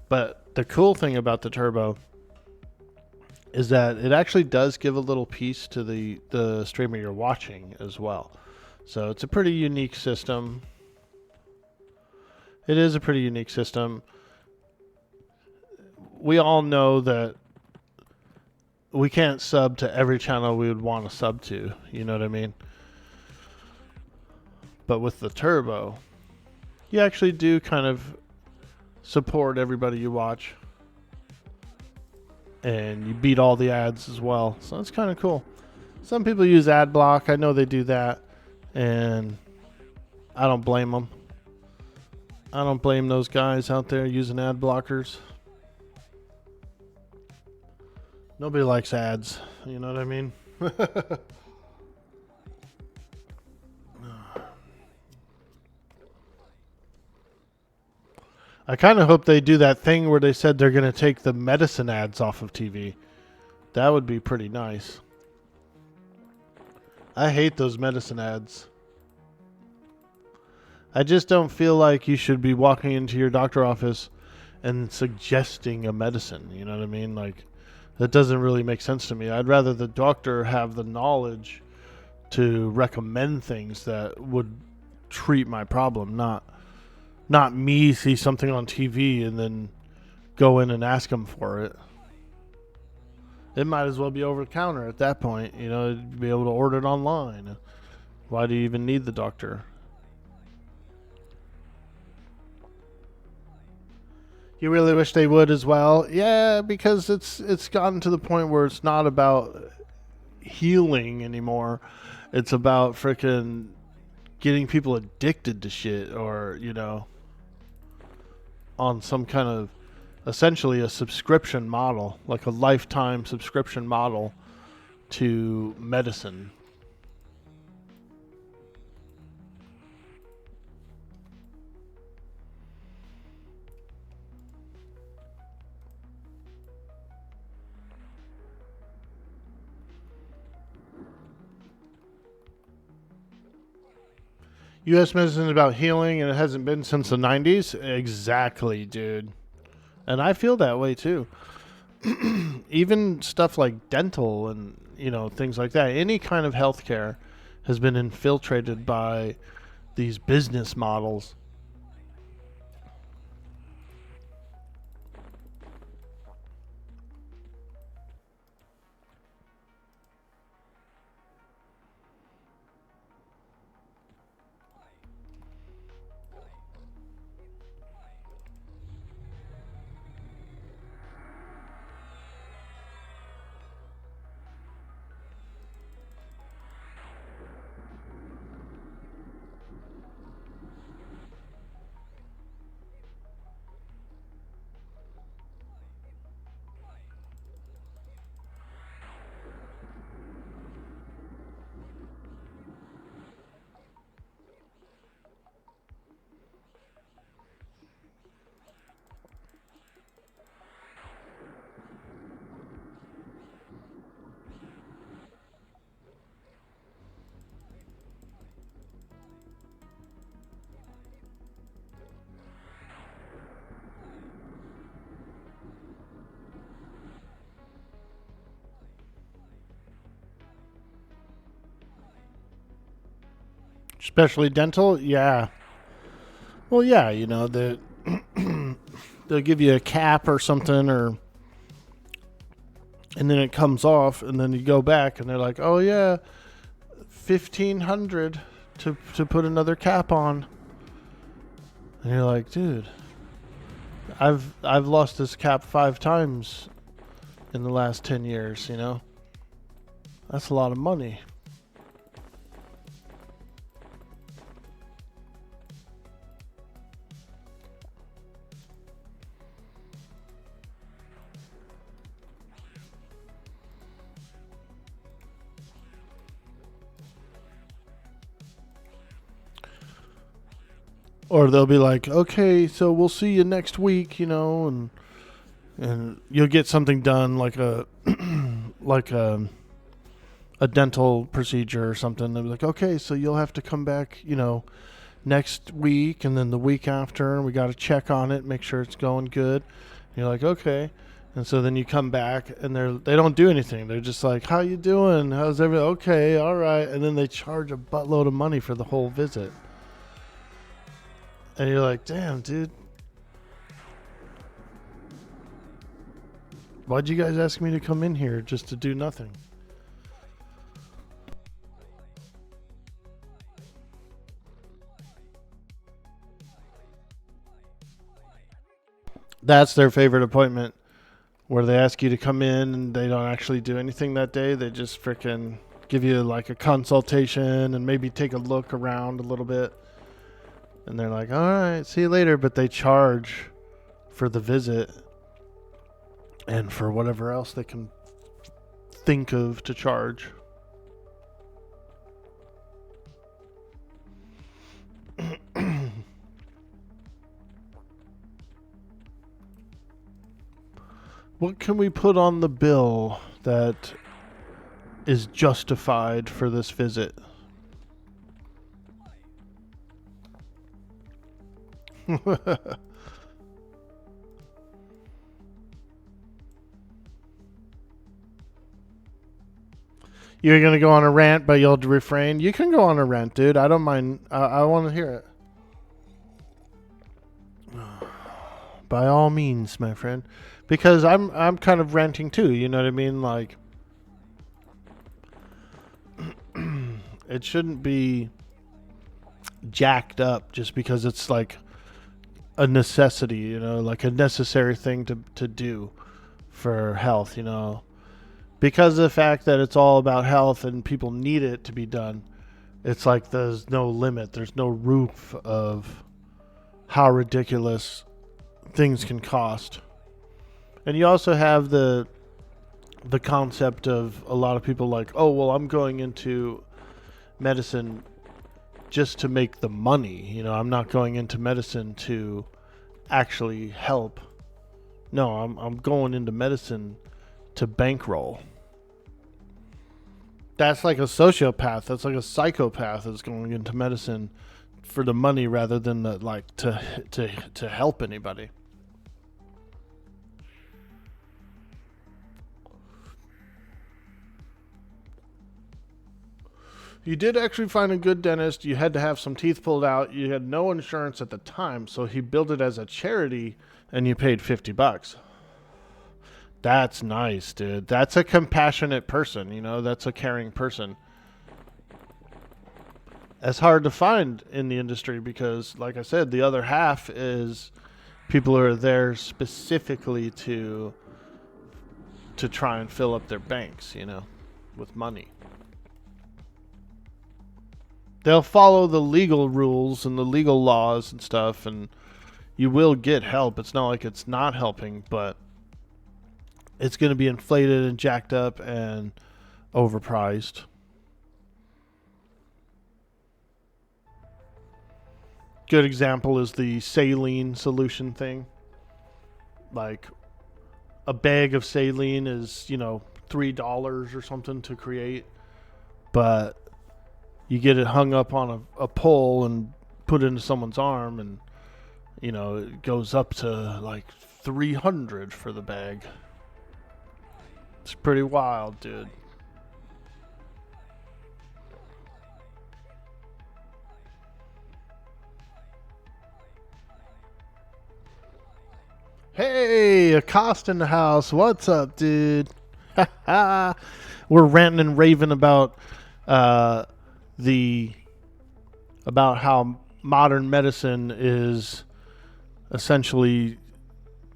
But the cool thing about the Turbo is that it actually does give a little piece to the streamer you're watching as well. So it's a pretty unique system. It is a pretty unique system. We all know that we can't sub to every channel we would want to sub to. You know what I mean? But with the Turbo, you actually do kind of support everybody you watch. And you beat all the ads as well. So that's kind of cool. Some people use ad block. I know they do that. And I don't blame them. I don't blame those guys out there using ad blockers. Nobody likes ads. You know what I mean? I kind of hope they do that thing where they said they're going to take the medicine ads off of TV. That would be pretty nice. I hate those medicine ads. I just don't feel like you should be walking into your doctor office and suggesting a medicine. You know what I mean? Like, that doesn't really make sense to me. I'd rather the doctor have the knowledge to recommend things that would treat my problem, not me see something on TV and then go in and ask them for it. It might as well be over the counter at that point. You know, be able to order it online. Why do you even need the doctor? You really wish they would as well? Yeah, because it's gotten to the point where it's not about healing anymore. It's about freaking getting people addicted to shit or, you know, on some kind of essentially a subscription model, like a lifetime subscription model to medicine. U.S. medicine is about healing, and it hasn't been since the 90s. Exactly, dude. And I feel that way too. Even stuff like dental and, you know, things like that. Any kind of healthcare has been infiltrated by these business models. Especially dental, yeah. Well, yeah, you know, they'll give you a cap or something, or and then it comes off, and then you go back, and they're like, "Oh yeah, 1,500 to put another cap on," and you're like, "Dude, I've lost this cap 5 times in the last 10 years. You know, that's a lot of money." Or they'll be like, "Okay, so we'll see you next week," you know, and you'll get something done like a like a dental procedure or something. They'll be like, "Okay, so you'll have to come back, you know, next week and then the week after, and we got to check on it, make sure it's going good." And you're like, "Okay." And so then you come back and they don't do anything. They're just like, "How you doing? How's everything?" "Okay, all right." And then they charge a buttload of money for the whole visit. And you're like, "Damn, dude. Why'd you guys ask me to come in here just to do nothing?" That's their favorite appointment, where they ask you to come in and they don't actually do anything that day. They just freaking give you like a consultation and maybe take a look around a little bit. And they're like, "All right, see you later." But they charge for the visit and for whatever else they can think of to charge. What can we put on the bill that is justified for this visit? You're going to go on a rant, but you'll refrain? You can go on a rant, dude. I don't mind. I want to hear it. By all means, my friend. Because I'm kind of ranting too, you know what I mean? Like, it shouldn't be jacked up just because it's like a necessity, you know, like a necessary thing to do for health, you know. Because of the fact that it's all about health and people need it to be done, it's like there's no limit, there's no roof of how ridiculous things can cost. And you also have the concept of a lot of people like, "Oh, well, I'm going into medicine just to make the money. You know, I'm not going into medicine to actually help. No, I'm going into medicine to bankroll." That's like a sociopath. That's like a psychopath that's going into medicine for the money rather than to help anybody. You did actually find a good dentist. You had to have some teeth pulled out. You had no insurance at the time, so he billed it as a charity, and you paid $50. That's nice, dude. That's a compassionate person. You know, that's a caring person. That's hard to find in the industry because, like I said, the other half is people who are there specifically to try and fill up their banks, you know, with money. They'll follow the legal rules and the legal laws and stuff, and you will get help. It's not like it's not helping, but it's going to be inflated and jacked up and overpriced. Good example is the saline solution thing. Like a bag of saline is, you know, $3 or something to create, but you get it hung up on a pole and put into someone's arm, and you know it goes up to like 300 for the bag. It's pretty wild, dude. Hey, Acost in the house. What's up, dude? We're ranting and raving about uh, the about how modern medicine is essentially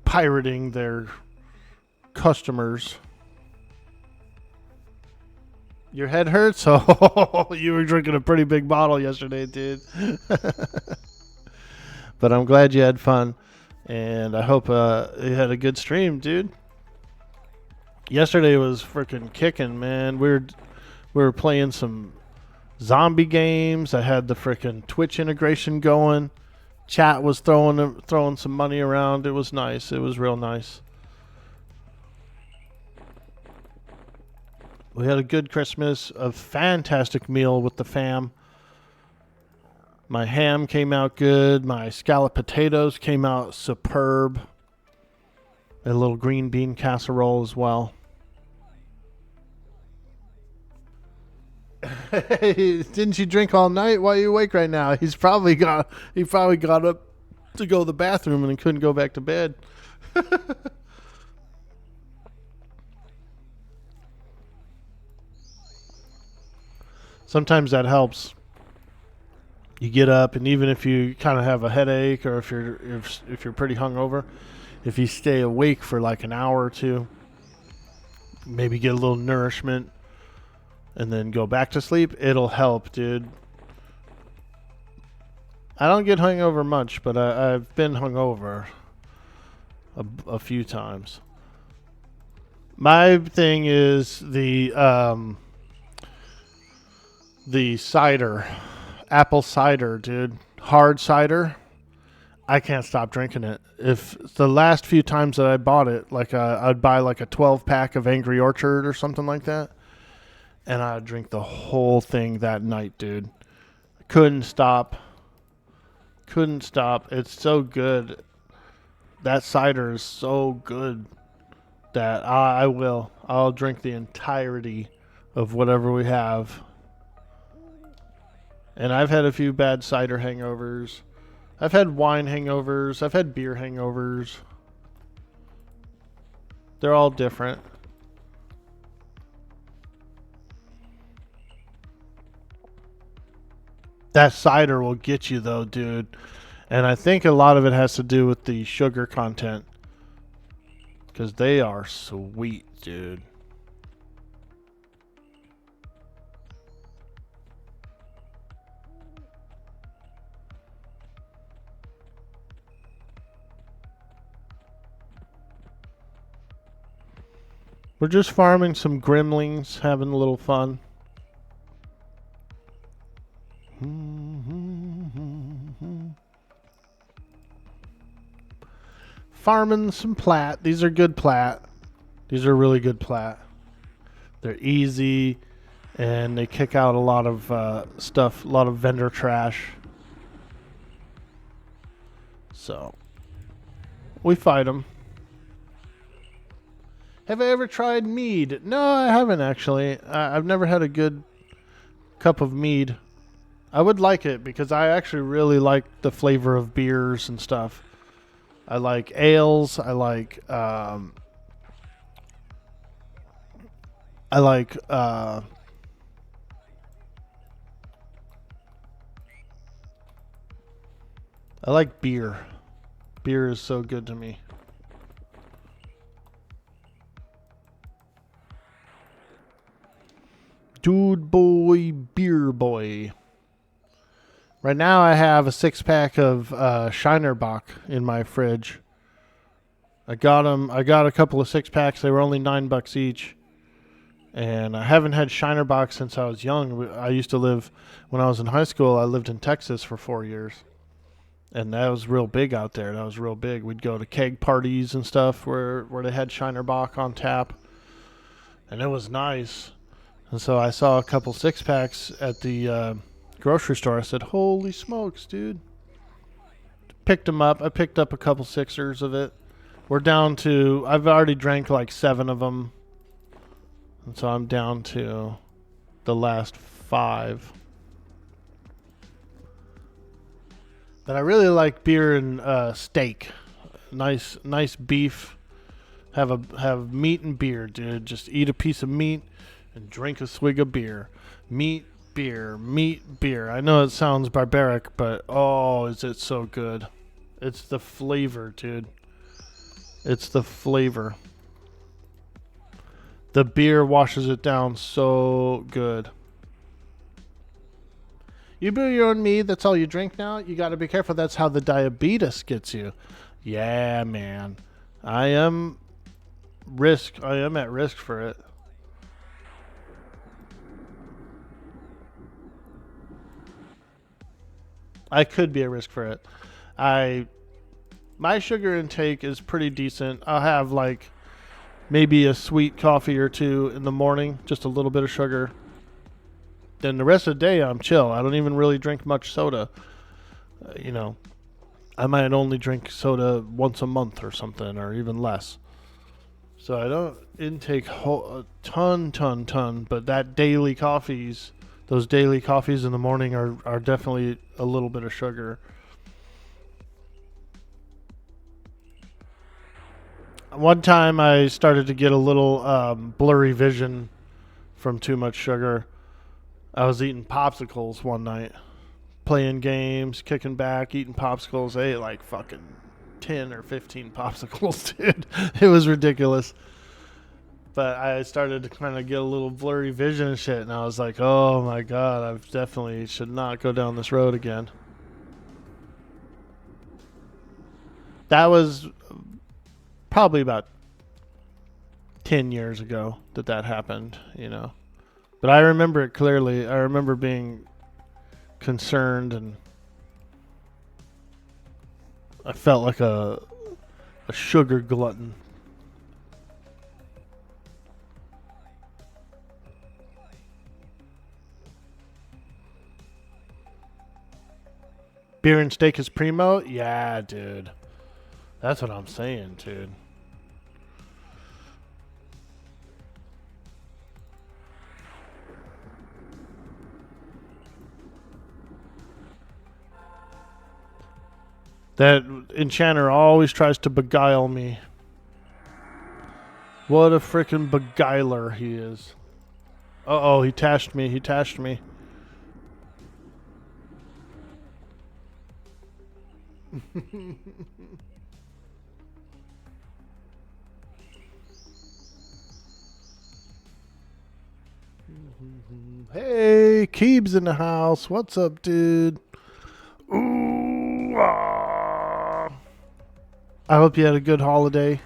pirating their customers. Your head hurts? Oh, you were drinking a pretty big bottle yesterday, dude. But I'm glad you had fun, and I hope you had a good stream, dude. Yesterday was freaking kicking, man. We were playing some zombie games. I had the freaking Twitch integration going. Chat was throwing some money around. It was nice. It was real nice. We had a good Christmas, a fantastic meal with the fam. My ham came out good. My scalloped potatoes came out superb. A little green bean casserole as well. Hey, didn't you drink all night? Why are you awake right now? He probably got up to go to the bathroom and he couldn't go back to bed. Sometimes that helps. You get up, and even if you kind of have a headache or if you're pretty hungover, if you stay awake for like an hour or two, maybe get a little nourishment, and then go back to sleep, it'll help, dude. I don't get hungover much, but I've been hungover a few times. My thing is the cider, apple cider, dude. Hard cider. I can't stop drinking it. If the last few times that I bought it, like I'd buy like a 12 pack of Angry Orchard or something like that, and I'd drink the whole thing that night, dude. Couldn't stop. Couldn't stop. It's so good. That cider is so good that I'll drink the entirety of whatever we have. And I've had a few bad cider hangovers. I've had wine hangovers. I've had beer hangovers. They're all different. That cider will get you though, dude. And I think a lot of it has to do with the sugar content. Because they are sweet, dude. We're just farming some gremlins, having a little fun. Farming some Plat. These are good Plat. These are really good Plat. They're easy, and they kick out a lot of stuff, a lot of vendor trash. So, we fight them. Have I ever tried mead? No, I haven't actually. I've never had a good cup of mead. I would like it because I actually really like the flavor of beers and stuff. I like ales. I like I like beer. Beer is so good to me. Dude boy, beer boy. Right now I have a 6-pack of Shinerbach in my fridge. I got a couple of 6-packs. They were only $9 each. And I haven't had Shinerbach since I was young. I used to live, when I was in high school, I lived in Texas for 4 years. And that was real big out there. That was real big. We'd go to keg parties and stuff where they had Shinerbach on tap. And it was nice. And so I saw a couple 6-packs at the grocery store. I said, holy smokes, dude. Picked them up. I picked up a couple sixers of it. We're down to, I've already drank like 7 of them. And so I'm down to the last 5. But I really like beer and steak. nice beef. Have meat and beer, dude. Just eat a piece of meat and drink a swig of beer. Meat, beer. I know it sounds barbaric, but oh, is it so good. It's the flavor, dude. It's the flavor. The beer washes it down so good. You brew your own mead, that's all you drink now? You gotta be careful, that's how the diabetes gets you. Yeah, man. I am at risk for it. I could be at risk for it. My sugar intake is pretty decent. I'll have like maybe a sweet coffee or two in the morning, just a little bit of sugar. Then the rest of the day I'm chill. I don't even really drink much soda. You know, I might only drink soda once a month or something, or even less. So I don't intake a ton, but that daily coffees, those daily coffees in the morning are definitely a little bit of sugar. One time I started to get a little blurry vision from too much sugar. I was eating popsicles one night, playing games, kicking back, eating popsicles. I ate like fucking 10 or 15 popsicles, dude. It was ridiculous. But I started to kind of get a little blurry vision and shit, and I was like, oh my god, I definitely should not go down this road again. That was probably about 10 years ago that happened, you know. But I remember it clearly. I remember being concerned, and I felt like a sugar glutton. Beer and steak is primo? Yeah, dude. That's what I'm saying, dude. That enchanter always tries to beguile me. What a freaking beguiler he is. Uh-oh, he tashed me. Hey, Keeb's in the house. What's up, dude? Ooh, ah. I hope you had a good holiday.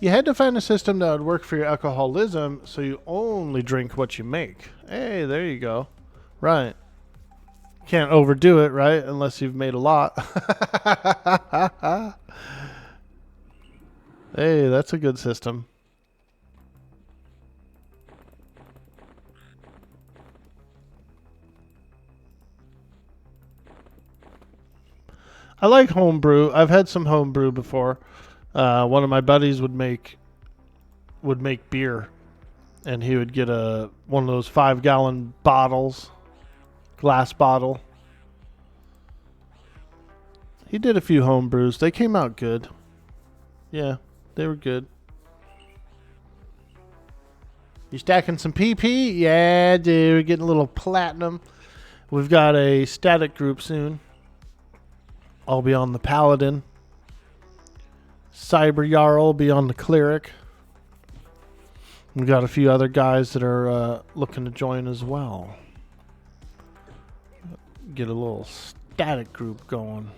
You had to find a system that would work for your alcoholism, so you only drink what you make. Hey, there you go. Right. Can't overdo it, right? Unless you've made a lot. Hey, that's a good system. I like homebrew. I've had some homebrew before. One of my buddies would make beer, and he would get one of those 5-gallon bottles, glass bottle. He did a few homebrews. They came out good. Yeah, they were good. You stacking some PP? Yeah, dude. We're getting a little platinum. We've got a static group soon. I'll be on the Paladin. Cyber Jarl will be on the Cleric. We've got a few other guys that are looking to join as well. Get a little static group going.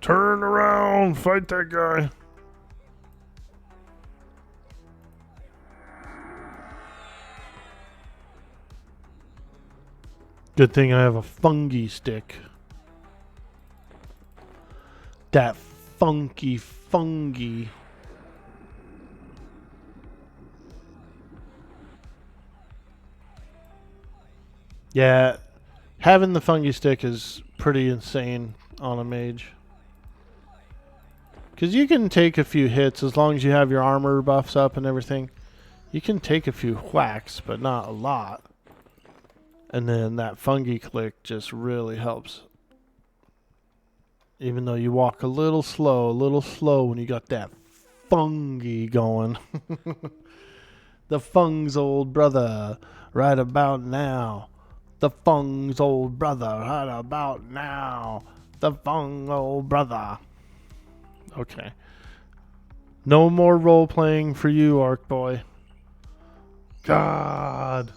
Turn around, fight that guy. Good thing I have a fungi stick. That funky fungi. Yeah, having the fungi stick is pretty insane on a mage. Because you can take a few hits as long as you have your armor buffs up and everything. You can take a few whacks, but not a lot. And then that fungi click just really helps. Even though you walk a little slow when you got that fungi going. The fung's old brother, right about now. The fung's old brother, right about now. The fung old brother. Okay. No more role playing for you, Arc Boy. God.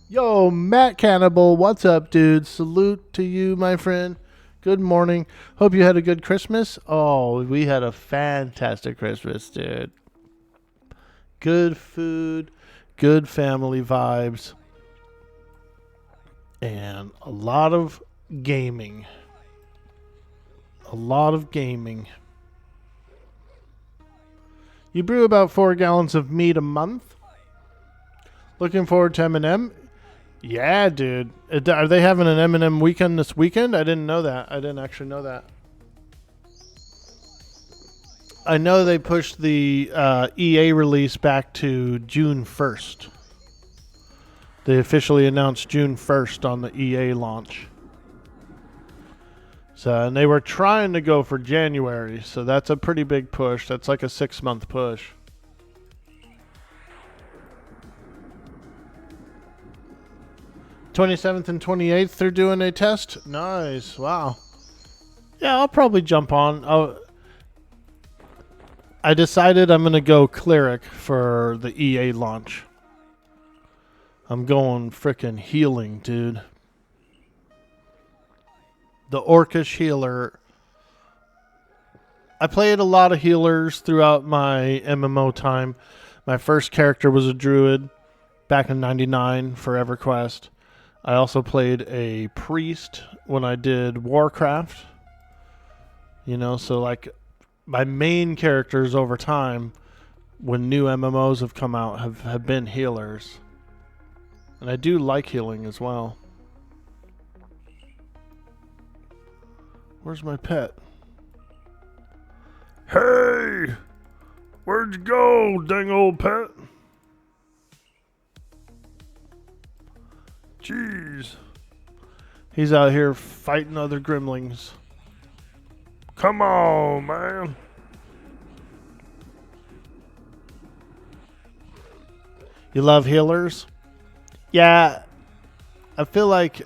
Yo, Matt Cannibal, what's up, dude? Salute to you, my friend. Good morning. Hope you had a good Christmas. Oh, we had a fantastic Christmas, dude. Good food, good family vibes, and a lot of gaming. A lot of gaming. You brew about 4 gallons of meat a month. Looking forward to M&M. Yeah, dude. Are they having an M&M weekend this weekend? I didn't know that. I didn't actually know that. I know they pushed the EA release back to June 1st. They officially announced June 1st on the EA launch. So, and they were trying to go for January, so that's a pretty big push. That's like a 6-month push. '27th and 28th, they're doing a test. Nice, wow. Yeah, I'll probably jump on. I decided I'm gonna go cleric for the EA launch. I'm going frickin' healing, dude. The Orcish healer. I played a lot of healers throughout my MMO time. My first character was a druid back in '99 for Everquest. I also played a priest when I did Warcraft. You know, so like my main characters over time when new MMOs have come out have been healers. And I do like healing as well. Where's my pet? Hey! Where'd you go, dang old pet? Jeez. He's out here fighting other gremlings. Come on, man. You love healers? Yeah. I feel like,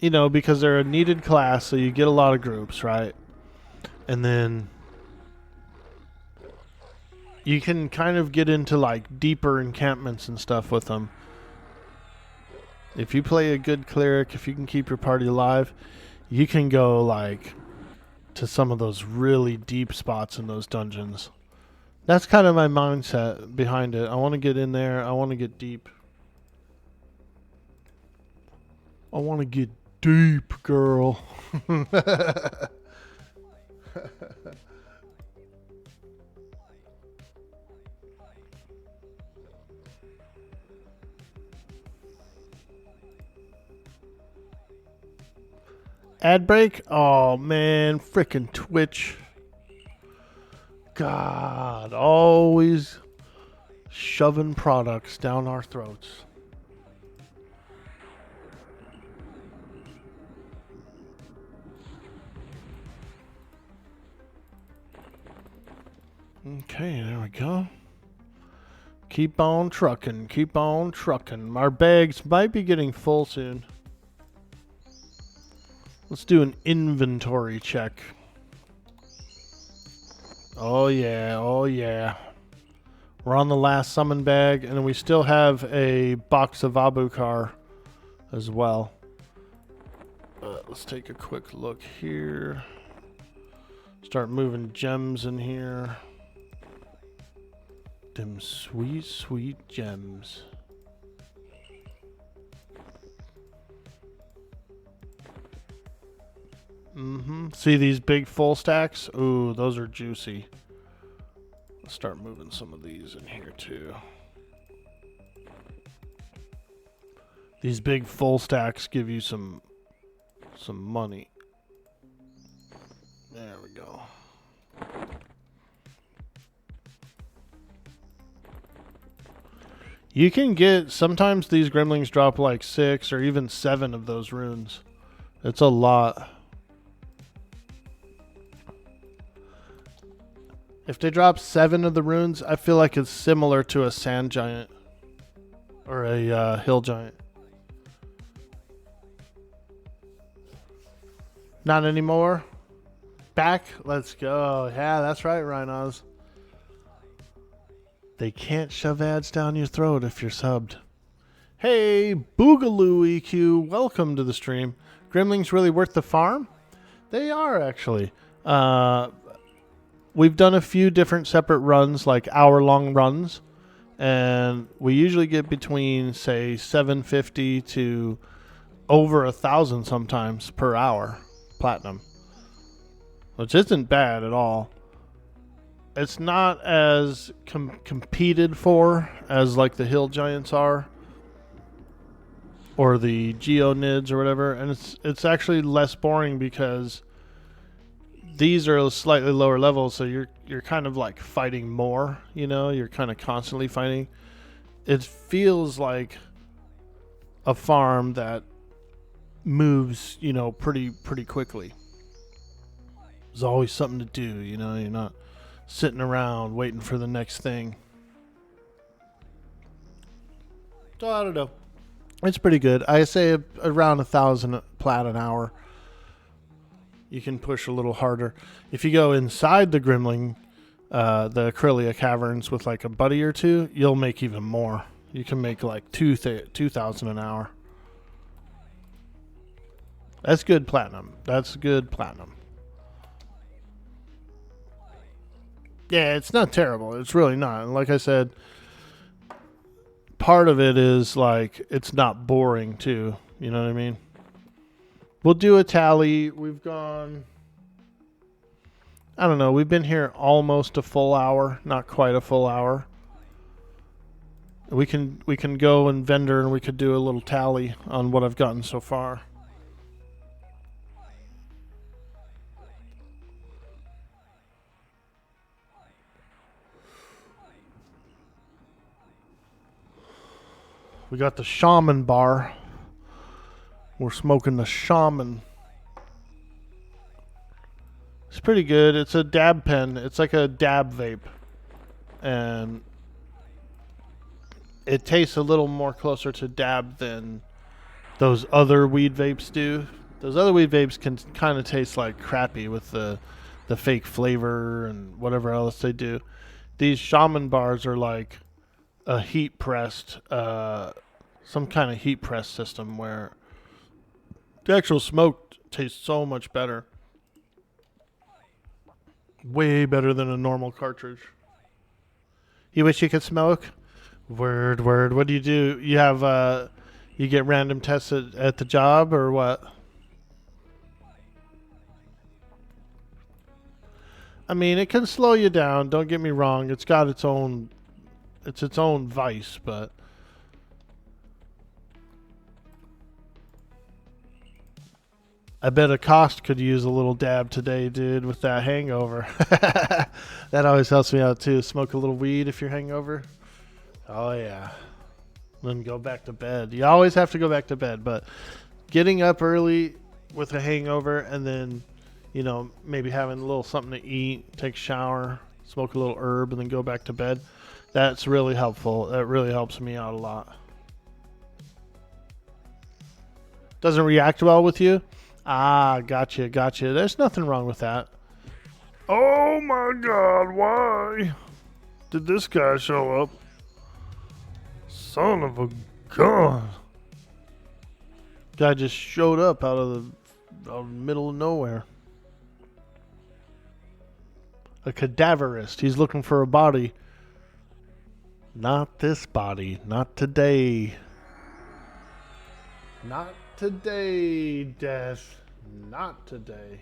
you know, because they're a needed class, so you get a lot of groups, right? And then you can kind of get into like deeper encampments and stuff with them. If you play a good cleric, if you can keep your party alive, you can go like to some of those really deep spots in those dungeons. That's kind of my mindset behind it. I want to get in there. I want to get deep. I want to get deep, girl. Ad break? Oh, man. Frickin' Twitch. God. Always shoving products down our throats. Okay, there we go. Keep on trucking. Keep on trucking. Our bags might be getting full soon. Let's do an inventory check. Oh yeah, oh yeah. We're on the last summon bag, and we still have a box of Abukar as well. Let's take a quick look here. Start moving gems in here. Them sweet, sweet gems. See these big full stacks? Ooh, those are juicy. Let's start moving some of these in here too. These big full stacks give you some money. There we go. You can get, sometimes these gremlings drop like 6 or even 7 of those runes. It's a lot. If they drop 7 of the runes, I feel like it's similar to a sand giant or a hill giant. Not anymore. Back. Let's go. Yeah, that's right, Rhinos. They can't shove ads down your throat if you're subbed. Hey, Boogaloo EQ. Welcome to the stream. Gremlings really worth the farm? They are, actually. We've done a few different separate runs, like hour-long runs, and we usually get between, say, 750 to over 1,000 sometimes per hour platinum, which isn't bad at all. It's not as competed for as like the hill giants are, or the geonids or whatever, and it's actually less boring because these are slightly lower levels, so you're kind of like fighting more, you know, you're kind of constantly fighting. It feels like a farm that moves, you know, pretty quickly. There's always something to do, you know, you're not sitting around waiting for the next thing. So I don't know. It's pretty good. I say around 1,000 plat an hour. You can push a little harder. If you go inside the Gremling, the Acrylia Caverns with like a buddy or two, you'll make even more. You can make like 2,000 an hour. That's good platinum. That's good platinum. Yeah, it's not terrible. It's really not. And like I said, part of it is like it's not boring too. You know what I mean? We'll do a tally. We've gone, I don't know, we've been here almost a full hour, not quite a full hour. We can go and vendor and we could do a little tally on what I've gotten so far. We got the shaman bar. We're smoking the shaman. It's pretty good. It's a dab pen. It's like a dab vape. And it tastes a little more closer to dab than those other weed vapes do. Those other weed vapes can kind of taste like crappy with the fake flavor and whatever else they do. These shaman bars are like a heat pressed, some kind of heat press system where the actual smoke tastes so much better. Way better than a normal cartridge. You wish you could smoke? Word. What do? You have, you get random tests at the job or what? I mean, it can slow you down. Don't get me wrong. It's got its own vice, but I bet a cost could use a little dab today, dude, with that hangover. That always helps me out too. Smoke a little weed if you're hungover. Oh yeah. Then go back to bed. You always have to go back to bed, but getting up early with a hangover and then, you know, maybe having a little something to eat, take a shower, smoke a little herb, and then go back to bed. That's really helpful. That really helps me out a lot. Doesn't react well with you? Ah, gotcha. There's nothing wrong with that. Oh my god, why did this guy show up? Son of a gun. Guy just showed up out of the middle of nowhere. A cadaverist. He's looking for a body. Not this body. Not today. Not today, Death. Not today.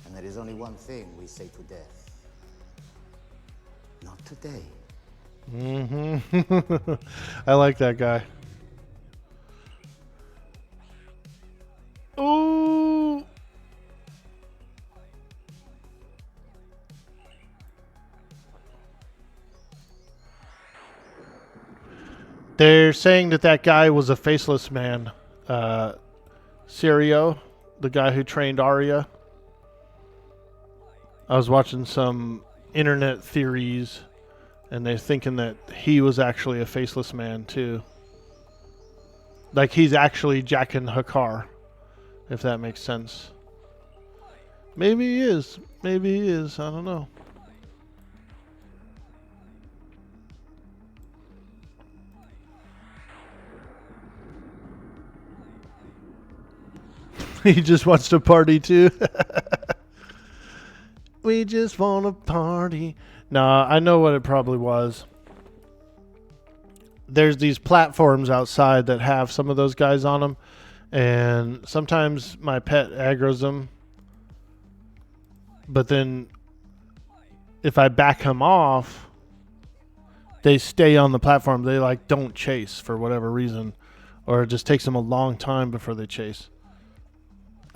And there is only one thing we say to death. Not today. Mm-hmm. I like that guy. Ooh. They're saying that that guy was a faceless man. Sirio, the guy who trained Arya. I was watching some internet theories, and they're thinking that he was actually a faceless man too. Like he's actually Jaqen H'ghar, if that makes sense. Maybe he is. Maybe he is. I don't know. He just wants to party too. We just want to party. Nah, I know what it probably was. There's these platforms outside that have some of those guys on them, and sometimes my pet aggroes them. But then if I back him off, they stay on the platform. They like don't chase for whatever reason, or it just takes them a long time before they chase.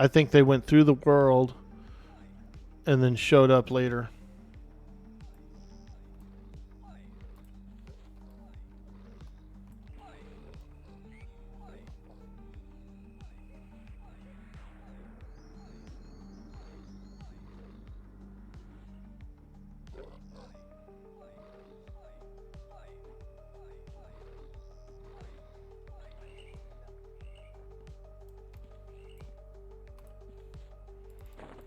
I think they went through the world and then showed up later.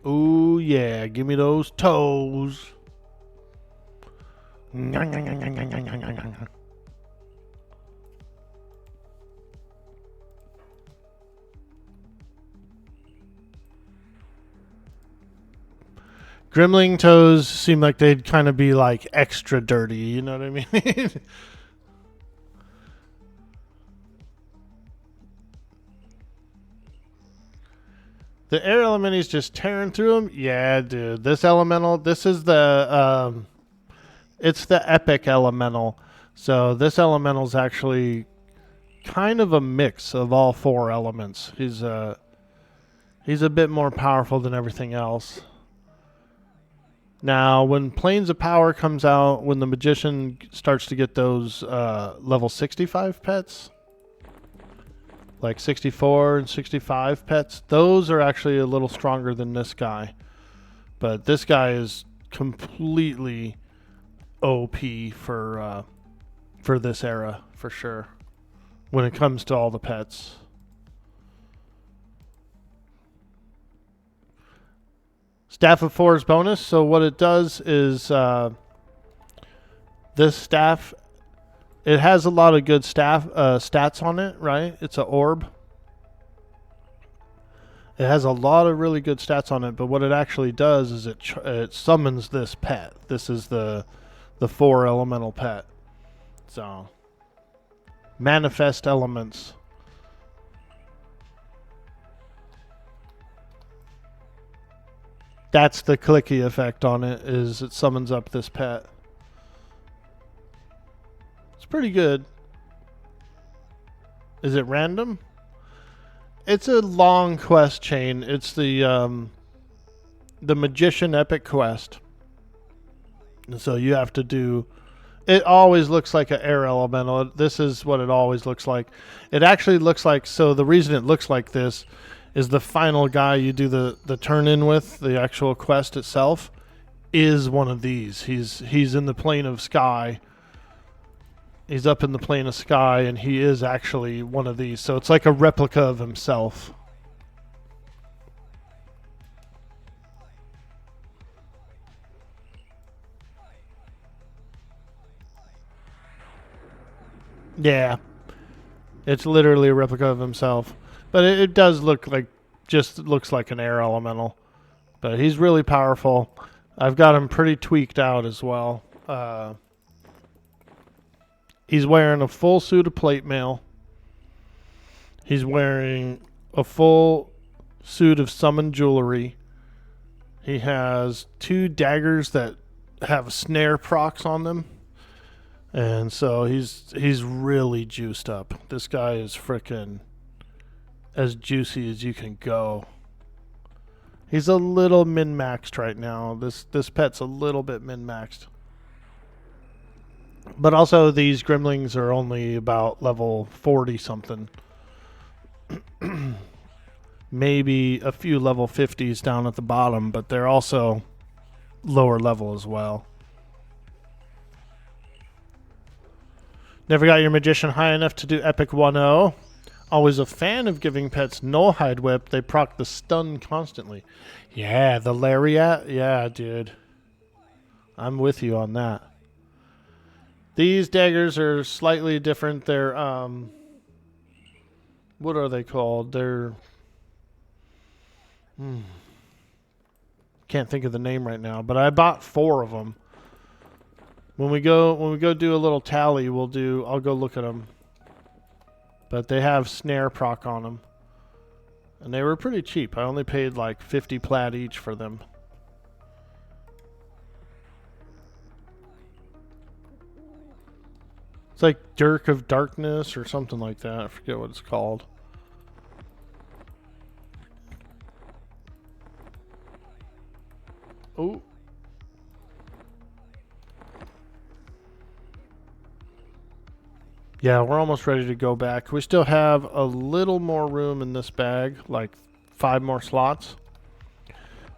Ooh, yeah. Give me those toes. Grimling toes seem like they'd kind of be like extra dirty. You know what I mean? The air element is just tearing through them. Yeah, dude. This elemental, this is the, it's the epic elemental. So this elemental is actually kind of a mix of all four elements. He's a bit more powerful than everything else. Now, when Planes of Power comes out, when the Magician starts to get those level 65 pets, like 64 and 65 pets, those are actually a little stronger than this guy. But this guy is completely OP for this era, for sure, when it comes to all the pets. Staff of Four is bonus, so what it does is this staff, it has a lot of good stats on it, right? It's an orb. It has a lot of really good stats on it, but what it actually does is it summons this pet. This is the 4 elemental pet. So, manifest elements. That's the clicky effect on it, is it summons up this pet. It's pretty good. Is it random? It's a long quest chain. It's the Magician Epic Quest. And so you have to do... It always looks like an air elemental. This is what it always looks like. It actually looks like... So the reason it looks like this is the final guy you do the turn-in with, the actual quest itself, is one of these. He's in the plane of sky. He's up in the plane of sky, and he is actually one of these. So it's like a replica of himself. Yeah. It's literally a replica of himself. But it does look like, just looks like an air elemental. But he's really powerful. I've got him pretty tweaked out as well. He's wearing a full suit of plate mail. He's wearing a full suit of summoned jewelry. He has 2 daggers that have snare procs on them. And so he's really juiced up. This guy is frickin' as juicy as you can go. He's a little min-maxed right now. This pet's a little bit min-maxed. But also these Gremlings are only about level 40 something. Maybe a few level 50s down at the bottom, but they're also lower level as well. Never got your magician high enough to do epic 1-0. Always a fan of giving pets Nullhide Whip. They proc the stun constantly. Yeah, the Lariat. Yeah, dude. I'm with you on that. These daggers are slightly different. They're, what are they called? They're, can't think of the name right now, but I bought 4 of them. When we go do a little tally, I'll go look at them. But they have snare proc on them. And they were pretty cheap. I only paid like 50 plat each for them. It's like Dirk of Darkness or something like that. I forget what it's called. Oh. Yeah, we're almost ready to go back. We still have a little more room in this bag, like 5 more slots.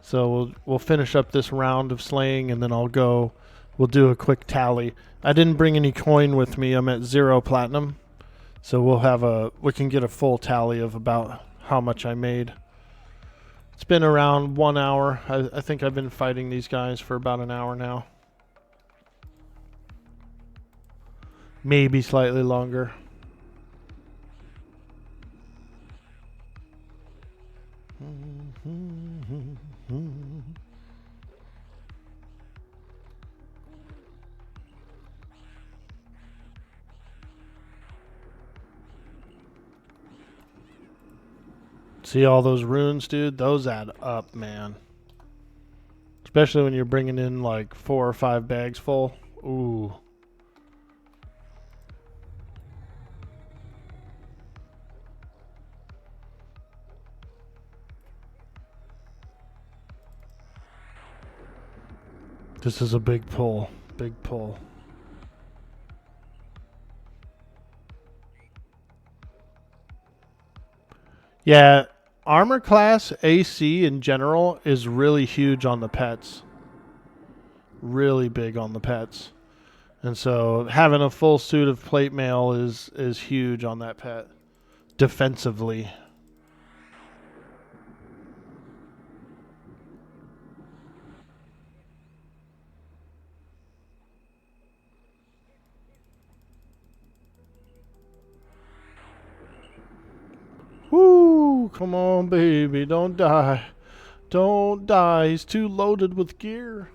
So we'll finish up this round of slaying, and then we'll do a quick tally. I didn't bring any coin with me. I'm at 0 platinum. So we can get a full tally of about how much I made. It's been around 1 hour. I think I've been fighting these guys for about an hour now. Maybe slightly longer. See all those runes, dude? Those add up, man. Especially when you're bringing in like 4 or 5 bags full. Ooh. This is a big pull. Big pull. Yeah, armor class AC in general is really huge on the pets. Really big on the pets. And so having a full suit of plate mail is huge on that pet. Defensively. Woo! Come on, baby. Don't die. Don't die. He's too loaded with gear.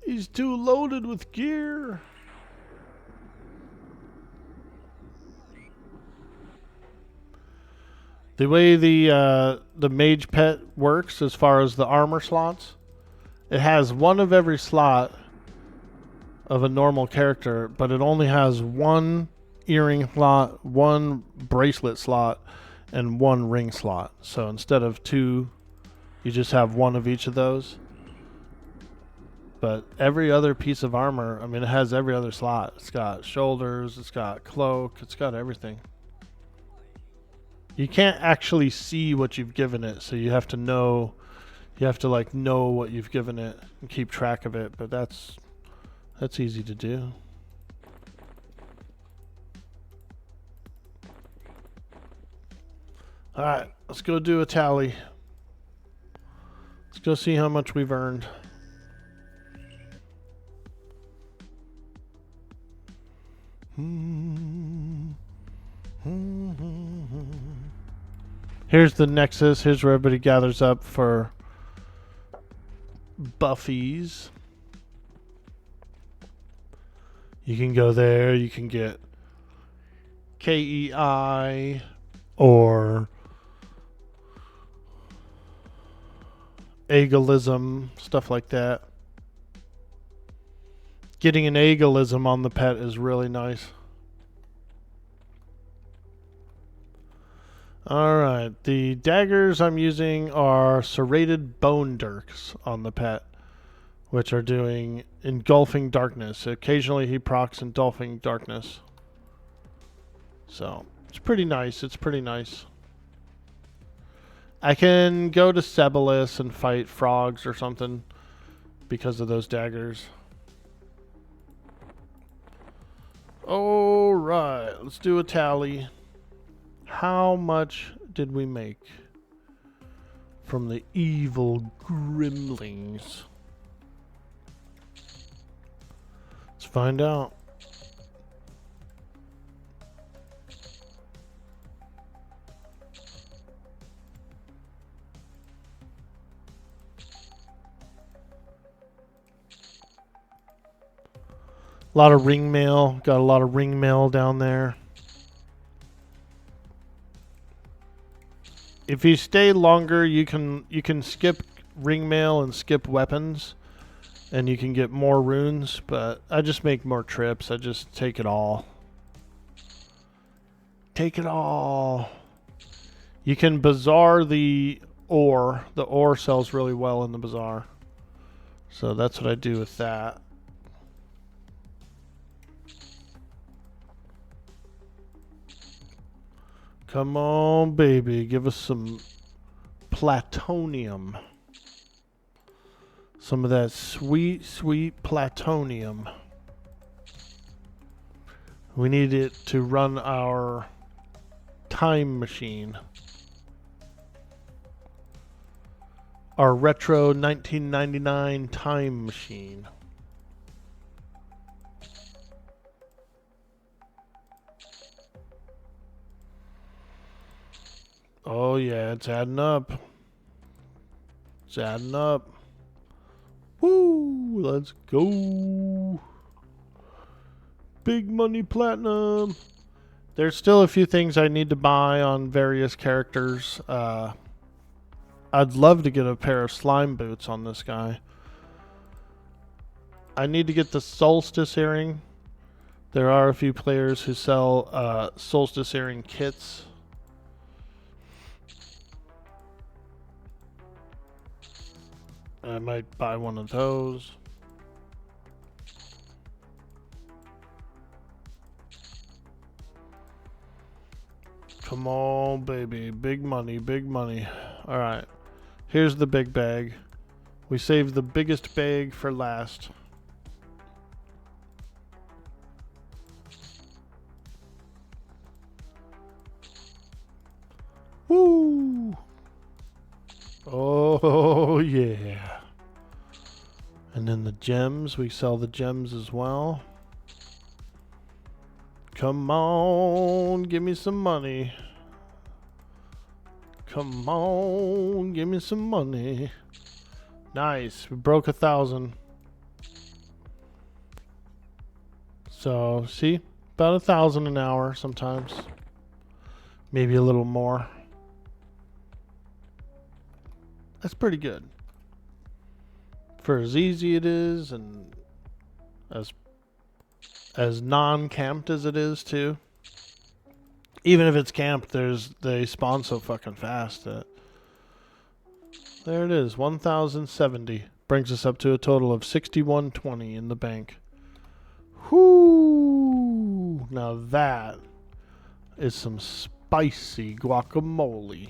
He's too loaded with gear. The way the mage pet works as far as the armor slots, it has one of every slot of a normal character, but it only has 1 earring slot, 1 bracelet slot, and 1 ring slot. So instead of 2, you just have 1 of each of those. But every other piece of armor, I mean, it has every other slot. It's got shoulders, it's got cloak, it's got everything. You can't actually see what you've given it, so you have to know, like know what you've given it and keep track of it, but that's easy to do. All right, let's go do a tally. Let's go see how much we've earned. Here's the Nexus. Here's where everybody gathers up for buffies. You can go there. You can get KEI or Agalism, stuff like that. Getting an Agalism on the pet is really nice. Alright, the daggers I'm using are serrated bone dirks on the pet. which are doing Engulfing Darkness. Occasionally he procs Engulfing Darkness. So, it's pretty nice. It's pretty nice. I can go to Sebelis and fight frogs or something because of those daggers. Alright, let's do a tally. How much did we make from the evil gremlins? Let's find out. A lot of ring mail. Got a lot of ring mail down there. If you stay longer, you can skip ring mail and skip weapons, and you can get more runes. But I just make more trips. I just take it all. Take it all. You can bazaar the ore. The ore sells really well in the bazaar, so that's what I do with that. Come on, baby. Give us some platonium. Some of that sweet, sweet platonium. We need it to run our time machine. Our retro 1999 time machine. Oh yeah, it's adding up. It's adding up. Woo! Let's go. Big money platinum. There's still a few things I need to buy on various characters. I'd love to get a pair of slime boots on this guy. I need to get the Solstice earring. There are a few players who sell Solstice earring kits. I might buy one of those. Come on, baby. Big money, big money. Alright. Here's the big bag. We saved the biggest bag for last. Woo! Oh, yeah. And then the gems. We sell the gems as well. Come on, give me some money. Come on, give me some money. Nice, we broke 1,000. So, see? About 1,000 an hour sometimes. Maybe a little more. That's pretty good. For as easy it is and as non-camped as it is too. Even if it's camped, they spawn so fucking fast that there it is, 1,070 brings us up to a total of 6,120 in the bank. Whoo! Now that is some spicy guacamole.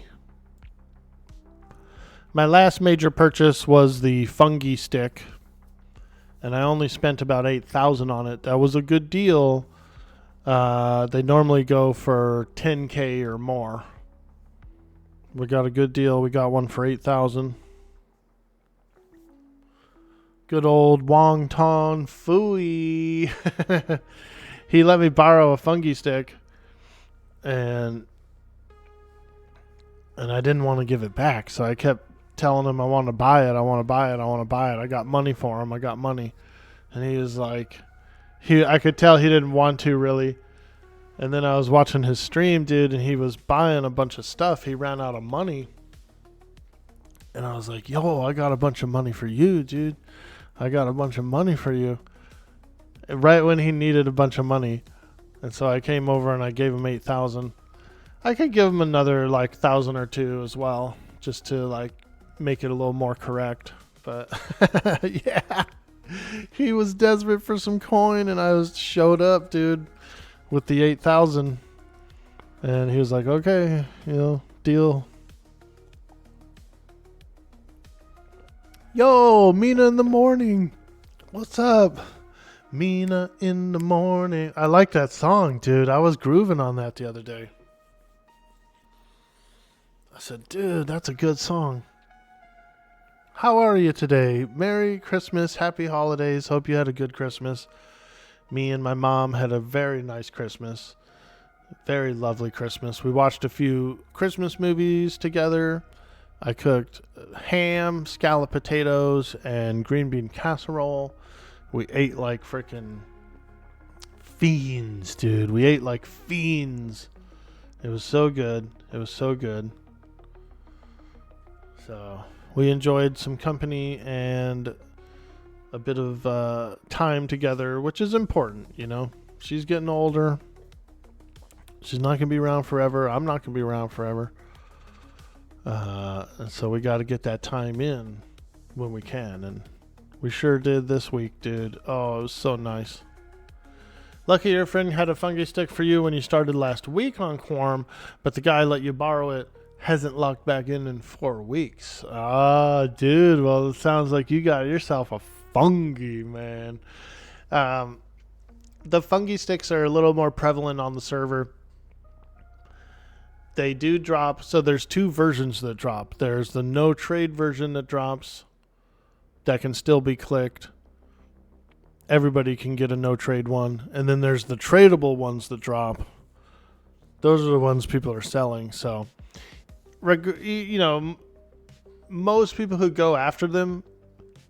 My last major purchase was the fungi stick, and I only spent about 8,000 on it. That was a good deal. They normally go for 10K or more. We got a good deal. We got one for 8,000. Good old Wong Ton Fooey. He let me borrow a fungi stick, and I didn't want to give it back, so I kept telling him I want to buy it. I want to buy it. I want to buy it. I got money for him. I got money. And he was like, I could tell he didn't want to really. And then I was watching his stream, dude, and he was buying a bunch of stuff. He ran out of money. And I was like, yo, I got a bunch of money for you, dude. I got a bunch of money for you. Right when he needed a bunch of money. And so I came over and I gave him 8,000. I could give him another like 1,000 or two as well, just to like make it a little more correct. But yeah, he was desperate for some coin, and I showed up, dude, with the 8,000, and he was like, "Okay, deal." Yo, Mina in the morning. What's up? Mina in the morning. I like that song, dude. I was grooving on that the other day. I said, dude, that's a good song. How are you today? Merry Christmas, happy holidays. Hope you had a good Christmas. Me and my mom had a very nice Christmas. Very lovely Christmas. We watched a few Christmas movies together. I cooked ham, scalloped potatoes, and green bean casserole. We ate like freaking fiends, dude. We ate like fiends. It was so good. It was so good. So we enjoyed some company and a bit of time together, which is important, She's getting older. She's not going to be around forever. I'm not going to be around forever. And so we got to get that time in when we can. And we sure did this week, dude. Oh, it was so nice. Lucky your friend had a fungi stick for you when you started last week on Quarm, but the guy let you borrow it hasn't logged back in 4 weeks. Ah, dude. Well, it sounds like you got yourself a fungi, man. The fungi sticks are a little more prevalent on the server. They do drop. So there's 2 versions that drop. There's the no trade version that drops that can still be clicked. Everybody can get a no trade one. And then there's the tradable ones that drop. Those are the ones people are selling. So, most people who go after them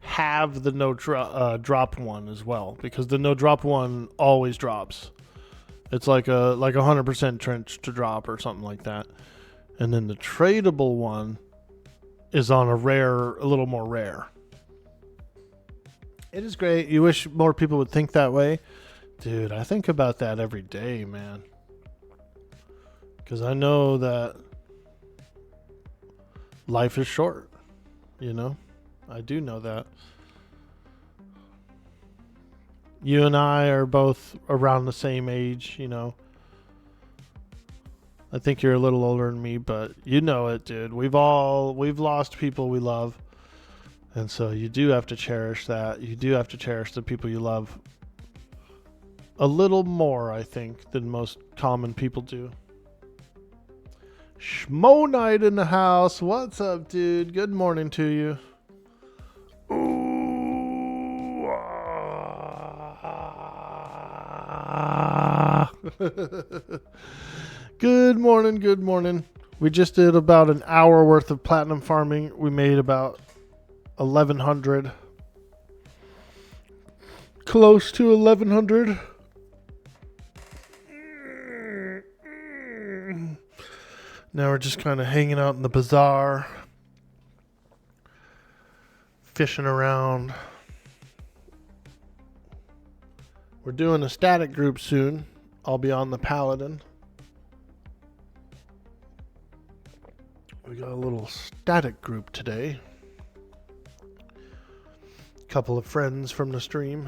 have the no drop one as well, because the no drop one always drops. It's like 100% trench to drop or something like that. And then the tradable one is on a little more rare. It is great. You wish more people would think that way. Dude, I think about that every day, man. Because I know that life is short, I do know that. You and I are both around the same age, I think you're a little older than me, but you know it, dude. We've lost people we love. And so you do have to cherish that. You do have to cherish the people you love a little more, I think, than most common people do. Schmo Night in the house. What's up, dude? Good morning to you. Ooh, Good morning, good morning. We just did about an hour worth of platinum farming. We made about 1,100. Close to 1,100. Now we're just kind of hanging out in the bazaar, fishing around. We're doing a static group soon. I'll be on the Paladin. We got a little static group today. Couple of friends from the stream.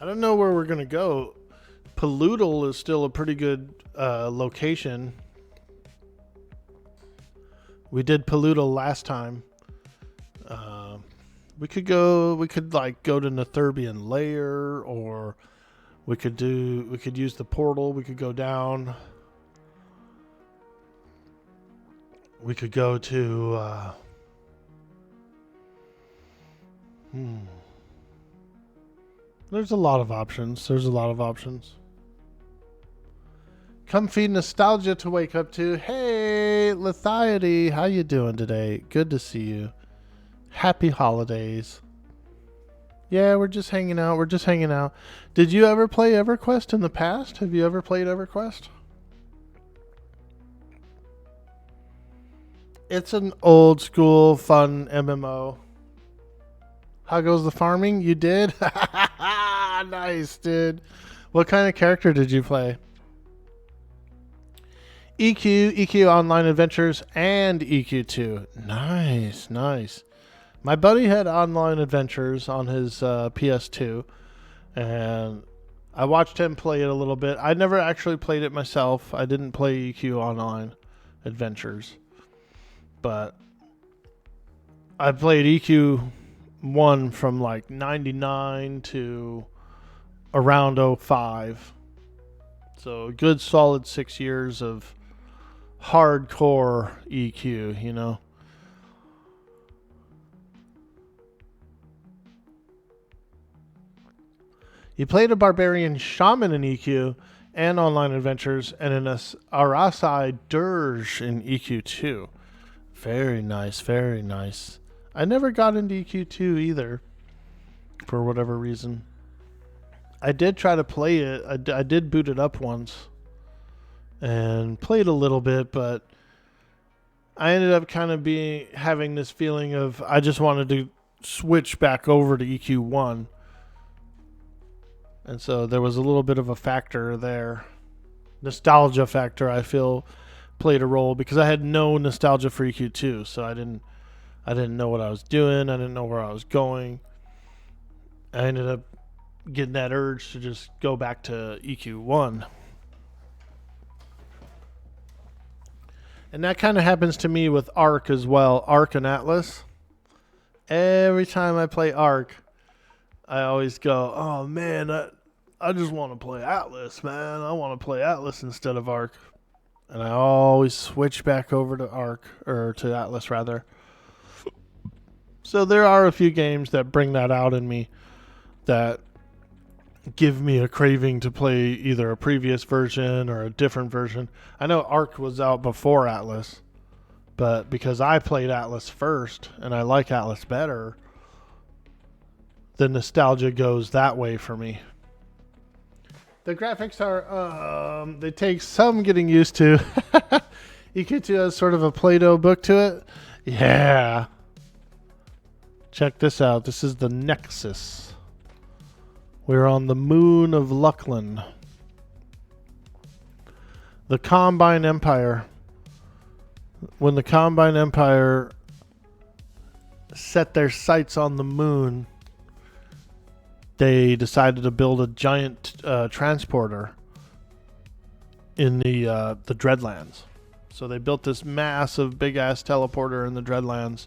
I don't know where we're going to go. Paloodle is still a pretty good location. We did Paloodle last time. We could go to Netherbian Lair, or we could use the portal. We could go down. We could go to There's a lot of options. Comfy nostalgia to wake up to. Hey, Lethiety, how you doing today? Good to see you. Happy holidays. Yeah, we're just hanging out. Did you ever play Everquest in the past? Have you ever played Everquest? It's an old school fun MMO. How goes the farming? You did? Nice, dude. What kind of character did you play? EQ Online Adventures, and EQ2. Nice, nice. My buddy had Online Adventures on his PS2, and I watched him play it a little bit. I never actually played it myself. I didn't play EQ Online Adventures, but I played EQ1 from like 99 to around 05. So a good solid 6 years of hardcore EQ, you know. You played a barbarian shaman in EQ and Online Adventures, and an Arasai dirge in EQ2. Very nice, very nice. I never got into EQ2 either, for whatever reason. I did try to play it. I did boot it up once and played a little bit, but I ended up kind of having this feeling of I just wanted to switch back over to EQ1. And so there was a little bit of a factor there. Nostalgia factor, I feel, played a role because I had no nostalgia for EQ2, so I didn't know what I was doing. I didn't know where I was going. I ended up getting that urge to just go back to EQ1. And that kind of happens to me with Ark as well. Ark and Atlas. Every time I play Ark, I always go, oh man, I just want to play Atlas, man. I want to play Atlas instead of Ark. And I always switch back over to Ark, or to Atlas rather. So there are a few games that bring that out in me, that give me a craving to play either a previous version or a different version. I know Ark was out before Atlas, but because I played Atlas first and I like Atlas better, the nostalgia goes that way for me. The graphics are, they take some getting used to. EQ2 has sort of a Play-Doh book to it. Yeah. Check this out. This is the Nexus. We're on the moon of Luckland. The Combine Empire. When the Combine Empire set their sights on the moon, they decided to build a giant transporter in the Dreadlands. So they built this massive, big-ass teleporter in the Dreadlands